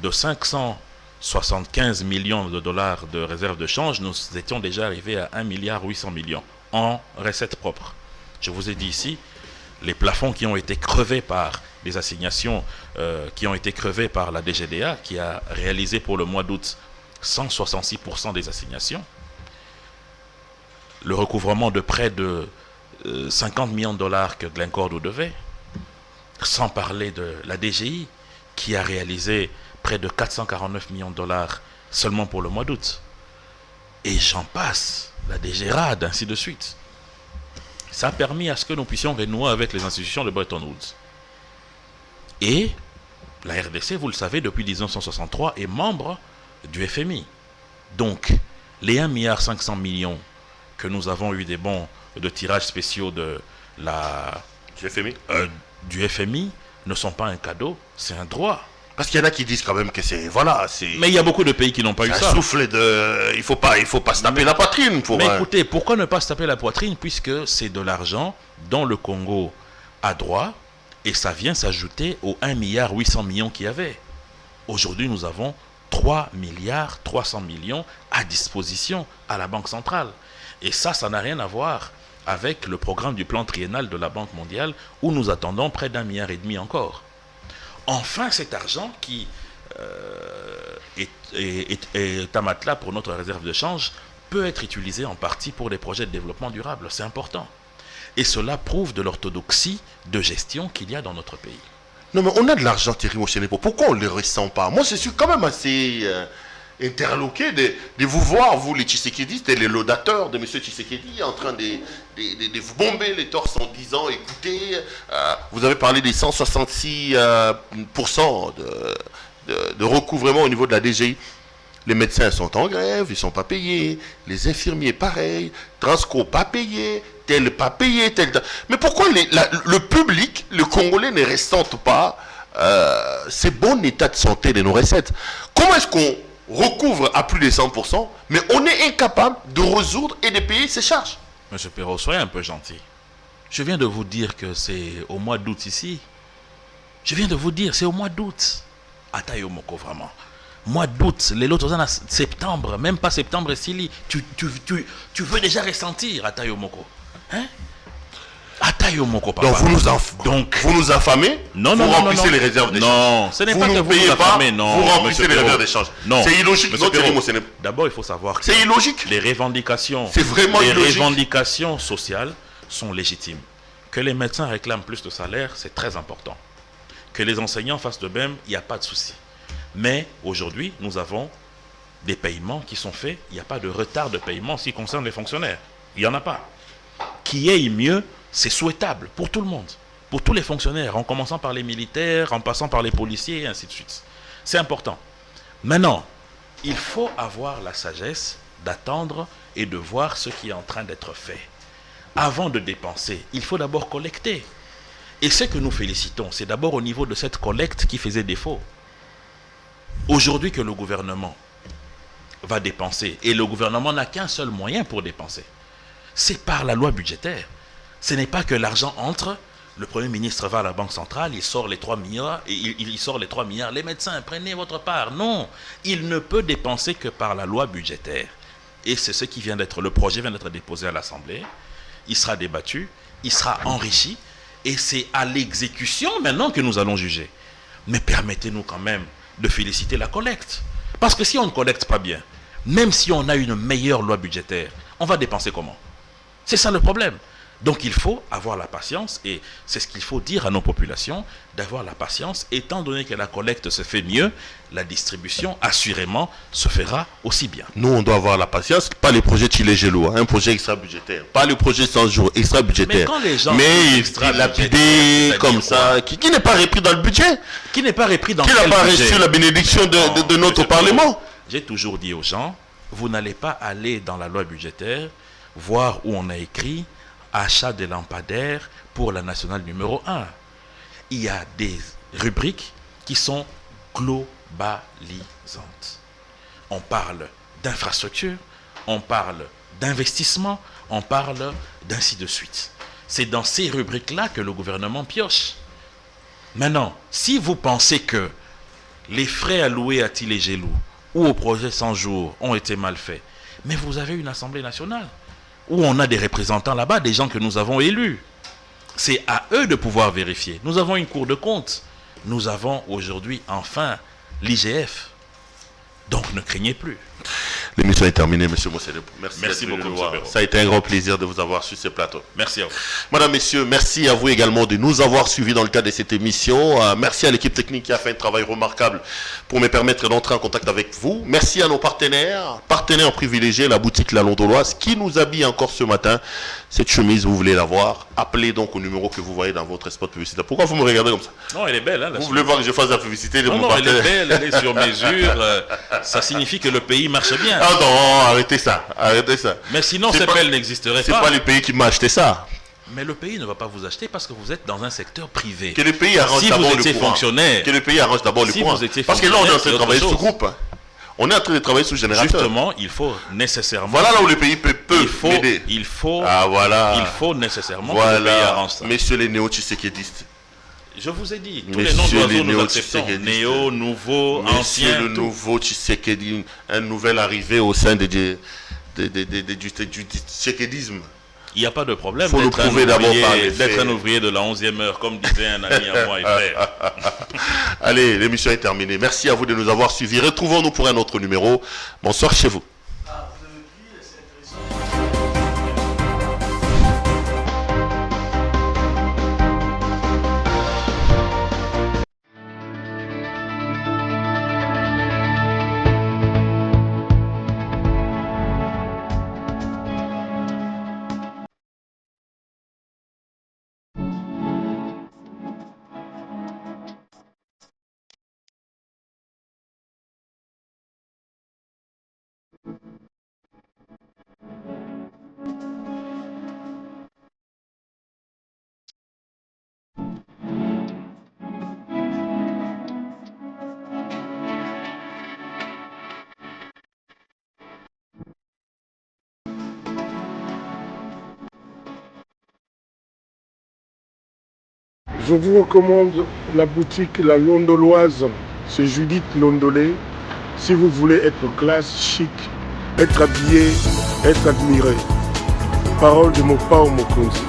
de 575 millions de dollars de réserve de change, nous étions déjà arrivés à 1,8 milliard. en recettes propres. Je vous ai dit ici, les plafonds qui ont été crevés par les assignations, qui ont été crevés par la DGDA, qui a réalisé pour le mois d'août 166% des assignations, le recouvrement de près de 50 millions de dollars que Glencore nous devait, sans parler de la DGI, qui a réalisé près de 449 millions de dollars seulement pour le mois d'août. Et j'en passe, la DGRAD, ainsi de suite. Ça a permis à ce que nous puissions renouer avec les institutions de Bretton Woods. Et la RDC, vous le savez, depuis 1963, est membre du FMI. Donc, les 1,5 milliard que nous avons eu des bons de tirages spéciaux de du FMI ne sont pas un cadeau, c'est un droit. Parce qu'il y en a qui disent quand même que c'est... Voilà, c'est... Mais il y a beaucoup de pays qui n'ont pas eu ça. Un souffle de... Il faut pas se taper la poitrine pour... Mais écoutez, pourquoi ne pas se taper la poitrine, puisque c'est de l'argent dont le Congo a droit, et ça vient s'ajouter aux 1,8 milliard qu'il y avait. Aujourd'hui, nous avons 3,3 milliards à disposition à la Banque centrale. Et ça n'a rien à voir avec le programme du plan triennal de la Banque mondiale, où nous attendons près d'1,5 milliard encore. Enfin, cet argent qui est un matelas pour notre réserve de change peut être utilisé en partie pour des projets de développement durable. C'est important. Et cela prouve de l'orthodoxie de gestion qu'il y a dans notre pays. Non, mais on a de l'argent, Thierry Mochenepo. Pourquoi on ne le ressent pas? Moi, je suis quand même assez interloqué de vous voir, vous, les Tshisekedi, les laudateurs de M. Tshisekedi, en train de vous bomber les torses en disant, écoutez, vous avez parlé des 166% de recouvrement au niveau de la DGI. Les médecins sont en grève, ils ne sont pas payés. Les infirmiers, pareil. Transco, pas payé. Tel, pas payé. Tel. Mais pourquoi le public, le Congolais, ne ressente pas ces bons états de santé de nos recettes? Comment est-ce qu'on recouvre à plus de 100%, mais on est incapable de résoudre et de payer ses charges? Monsieur Perrault, soyez un peu gentil. Je viens de vous dire que c'est au mois d'août ici. Je viens de vous dire, c'est au mois d'août. Atayo Moko, vraiment. Mois d'août, les autres en septembre, même pas septembre, Sili. Tu veux déjà ressentir Atayo Moko. Hein? Atayo Moko, papa. Donc vous nous affamez? Non, vous non, remplissez non. les réserves d'échange. Non, ce n'est pas que vous nous affamez, non. Vous remplissez les réserves d'échange. Non. C'est illogique. D'abord, il faut savoir que c'est illogique. Les revendications, revendications sociales sont légitimes. Que les médecins réclament plus de salaire, c'est très important. Que les enseignants fassent de même, il n'y a pas de souci. Mais aujourd'hui, nous avons des paiements qui sont faits. Il n'y a pas de retard de paiement en ce qui concerne les fonctionnaires. Il n'y en a pas. Qui aille mieux, c'est souhaitable pour tout le monde. Pour tous les fonctionnaires, en commençant par les militaires, en passant par les policiers, et ainsi de suite. C'est important. Maintenant, il faut avoir la sagesse d'attendre et de voir ce qui est en train d'être fait. Avant de dépenser, il faut d'abord collecter. Et ce que nous félicitons, c'est d'abord au niveau de cette collecte qui faisait défaut. Aujourd'hui que le gouvernement va dépenser, et le gouvernement n'a qu'un seul moyen pour dépenser, c'est par la loi budgétaire. Ce n'est pas que l'argent entre, le Premier ministre va à la Banque centrale, il sort les 3 milliards, et il sort les 3 milliards, les médecins, prenez votre part. Non, il ne peut dépenser que par la loi budgétaire. Et c'est ce qui vient d'être, le projet vient d'être déposé à l'Assemblée, il sera débattu, il sera enrichi, et c'est à l'exécution maintenant que nous allons juger. Mais permettez-nous quand même de féliciter la collecte. Parce que si on ne collecte pas bien, même si on a une meilleure loi budgétaire, on va dépenser comment? C'est ça le problème. Donc il faut avoir la patience, et c'est ce qu'il faut dire à nos populations, d'avoir la patience, étant donné que la collecte se fait mieux, la distribution assurément se fera aussi bien. Nous, on doit avoir la patience, pas les projets Chile-Gelo, un projet extra-budgétaire, pas le projet 100 jours extra-budgétaire. Mais quand les gens lapidé comme ça, qui n'est pas repris dans le budget, qui n'est pas repris dans qui n'a pas reçu la bénédiction de notre Parlement. J'ai toujours dit aux gens, vous n'allez pas aller dans la loi budgétaire, voir où on a écrit achat des lampadaires pour la nationale numéro 1. Il y a des rubriques qui sont globalisantes. On parle d'infrastructure, on parle d'investissement, on parle d'ainsi de suite. C'est dans ces rubriques-là que le gouvernement pioche. Maintenant, si vous pensez que les frais alloués à Tilé-Gelou ou au projet 100 jours ont été mal faits, mais vous avez une Assemblée nationale. où on a des représentants là-bas, des gens que nous avons élus. C'est à eux de pouvoir vérifier. Nous avons une Cour de compte. Nous avons aujourd'hui, enfin, l'IGF. Donc ne craignez plus. L'émission est terminée, monsieur Mossédé. Merci beaucoup, M. Béraud. Ça a été un grand plaisir de vous avoir sur ce plateau. Merci à vous. Madame, messieurs, merci à vous également de nous avoir suivis dans le cadre de cette émission. Merci à l'équipe technique qui a fait un travail remarquable pour me permettre d'entrer en contact avec vous. Merci à nos partenaires privilégiés, la boutique La Londoloise, qui nous habille encore ce matin. Cette chemise, vous voulez la voir, appelez donc au numéro que vous voyez dans votre spot publicitaire. Pourquoi vous me regardez comme ça? Non, elle est belle. Hein, vous voulez voir que je fasse la publicité de non, mon non, partenaire? elle est belle, elle est sur mesure. Ça signifie que le pays marche bien. Ah non, arrêtez ça, arrêtez ça. Mais sinon, ces pelles n'existeraient pas. C'est pas le pays qui m'a acheté ça. Mais le pays ne va pas vous acheter parce que vous êtes dans un secteur privé. Que le pays arrange si d'abord vous étiez le courant. fonctionnaire. Que le pays arrange d'abord le courant. Parce que là, on est en train de travailler sous groupe. On est en train de travailler sous générateur. Justement, il faut nécessairement... Voilà là où le pays peut m'aider. Il faut nécessairement que le pays arrange ça. Messieurs les néo-tshisekidistes. Je vous ai dit, tous les noms d'oiseaux nous acceptons. Néo, nouveau, ancien. Monsieur le nouveau Tshisekedi, un nouvel arrivé au sein du tshisekedisme. Il n'y a pas de problème d'être un ouvrier de la 11e heure, comme disait un ami à moi et frère. Allez, l'émission est terminée. Merci à vous de nous avoir suivis. Retrouvons-nous pour un autre numéro. Bonsoir chez vous. Je vous recommande la boutique La Londoloise. C'est Judith Londolé. Si vous voulez être classe, chic, être habillé, être admiré. Parole de Mopao Mokonzi.